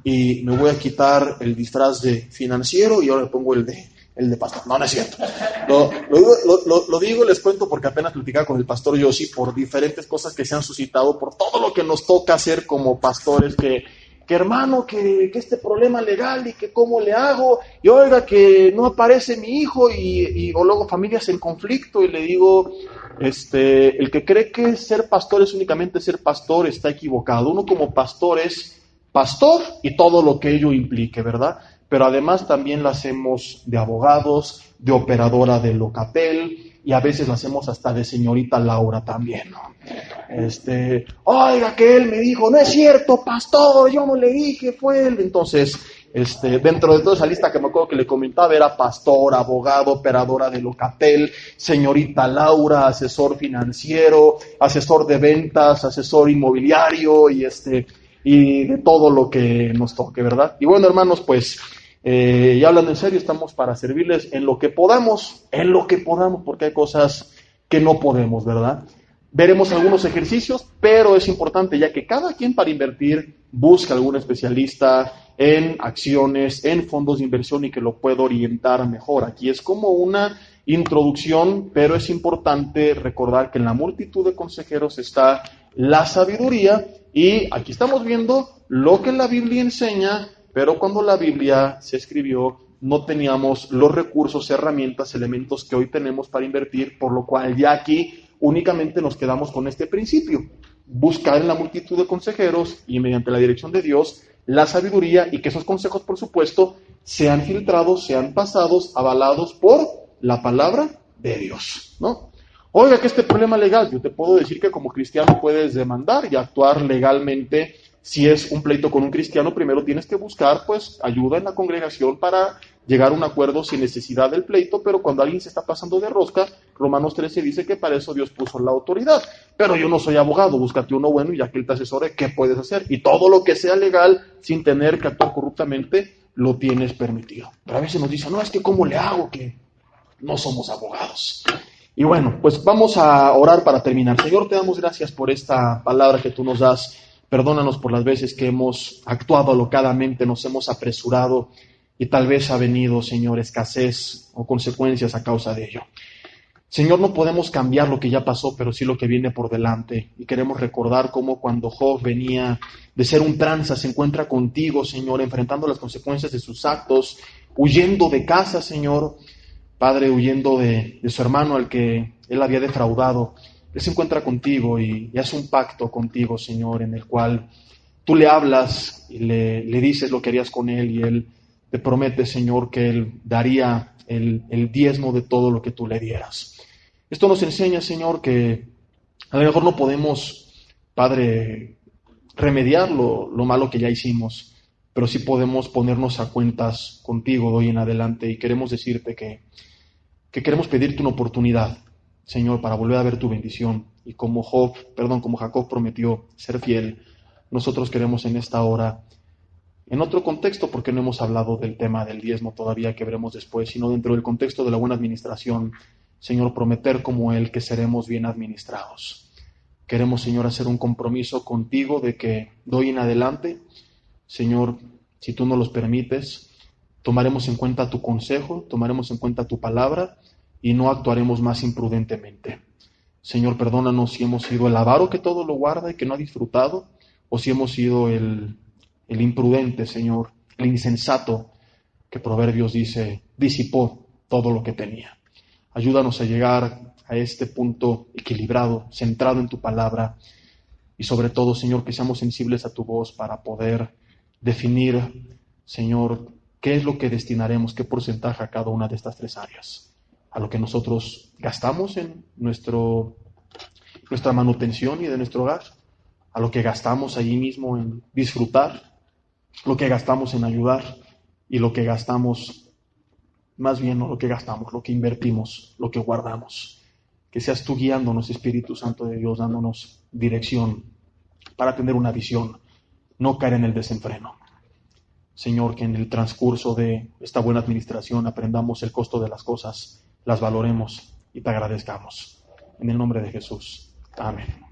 y me voy a quitar el disfraz de financiero y ahora le pongo el de pastor. No, no es cierto. Lo digo, les cuento porque apenas platicaba con el pastor Yossi por diferentes cosas que se han suscitado, por todo lo que nos toca hacer como pastores, que hermano, que este problema legal y que cómo le hago, y oiga que no aparece mi hijo o luego familias en conflicto, y le digo, el que cree que ser pastor es únicamente ser pastor está equivocado. Uno como pastor es pastor y todo lo que ello implique, ¿verdad? Pero además también la hacemos de abogados, de operadora de Locatel, y a veces la hacemos hasta de señorita Laura también, ¿no? Oiga, que él me dijo, no es cierto, pastor, yo no le dije, fue él. Entonces, dentro de toda esa lista que me acuerdo que le comentaba, era pastor, abogado, operadora de Locatel, señorita Laura, asesor financiero, asesor de ventas, asesor inmobiliario, y de todo lo que nos toque, ¿verdad? Y bueno, hermanos, pues, ya hablando en serio, estamos para servirles en lo que podamos, porque hay cosas que no podemos, ¿verdad? Veremos algunos ejercicios, pero es importante ya que cada quien para invertir busca algún especialista en acciones, en fondos de inversión y que lo pueda orientar mejor. Aquí es como una introducción, pero es importante recordar que en la multitud de consejeros está la sabiduría y aquí estamos viendo lo que la Biblia enseña, pero cuando la Biblia se escribió no teníamos los recursos, herramientas, elementos que hoy tenemos para invertir, por lo cual ya aquí únicamente nos quedamos con este principio: buscar en la multitud de consejeros y mediante la dirección de Dios la sabiduría, y que esos consejos, por supuesto, sean filtrados, sean pasados, avalados por la palabra de Dios, ¿no? Oiga, que este problema legal, yo te puedo decir que como cristiano puedes demandar y actuar legalmente. Si es un pleito con un cristiano, primero tienes que buscar pues ayuda en la congregación para llegar a un acuerdo sin necesidad del pleito, pero cuando alguien se está pasando de rosca, Romanos 13 dice que para eso Dios puso la autoridad. Pero yo no soy abogado, búscate uno bueno y ya que él te asesore qué puedes hacer. Y todo lo que sea legal, sin tener que actuar corruptamente, lo tienes permitido. Pero a veces nos dicen, no, es que ¿cómo le hago? Que no somos abogados. Y bueno, pues vamos a orar para terminar. Señor, te damos gracias por esta palabra que tú nos das. Perdónanos por las veces que hemos actuado alocadamente, nos hemos apresurado y tal vez ha venido, Señor, escasez o consecuencias a causa de ello. Señor, no podemos cambiar lo que ya pasó, pero sí lo que viene por delante. Y queremos recordar cómo cuando Job venía de ser un tranza, se encuentra contigo, Señor, enfrentando las consecuencias de sus actos, huyendo de casa, Señor, Padre, huyendo de su hermano al que él había defraudado. Él se encuentra contigo y hace un pacto contigo, Señor, en el cual tú le hablas y le dices lo que harías con él, y él te promete, Señor, que él daría el diezmo de todo lo que tú le dieras. Esto nos enseña, Señor, que a lo mejor no podemos, Padre, remediar lo malo que ya hicimos, pero sí podemos ponernos a cuentas contigo de hoy en adelante, y queremos decirte que queremos pedirte una oportunidad, Señor, para volver a ver tu bendición. Y como Jacob prometió ser fiel, nosotros queremos en esta hora, en otro contexto, porque no hemos hablado del tema del diezmo todavía, que veremos después, sino dentro del contexto de la buena administración, Señor, prometer como Él que seremos bien administrados. Queremos, Señor, hacer un compromiso contigo de que de hoy en adelante, Señor, si tú nos los permites, tomaremos en cuenta tu consejo, tomaremos en cuenta tu palabra y no actuaremos más imprudentemente. Señor, perdónanos si hemos sido el avaro que todo lo guarda y que no ha disfrutado, o si hemos sido el imprudente, Señor, el insensato, que Proverbios dice, disipó todo lo que tenía. Ayúdanos a llegar a este punto equilibrado, centrado en tu palabra, y sobre todo, Señor, que seamos sensibles a tu voz para poder definir, Señor, qué es lo que destinaremos, qué porcentaje a cada una de estas tres áreas. A lo que nosotros gastamos en nuestra manutención y de nuestro hogar, a lo que gastamos allí mismo en disfrutar, lo que gastamos en ayudar y lo que gastamos, más bien no lo que gastamos, lo que invertimos, lo que guardamos. Que seas tú guiándonos, Espíritu Santo de Dios, dándonos dirección para tener una visión, no caer en el desenfreno. Señor, que en el transcurso de esta buena administración aprendamos el costo de las cosas, las valoremos y te agradezcamos. En el nombre de Jesús. Amén.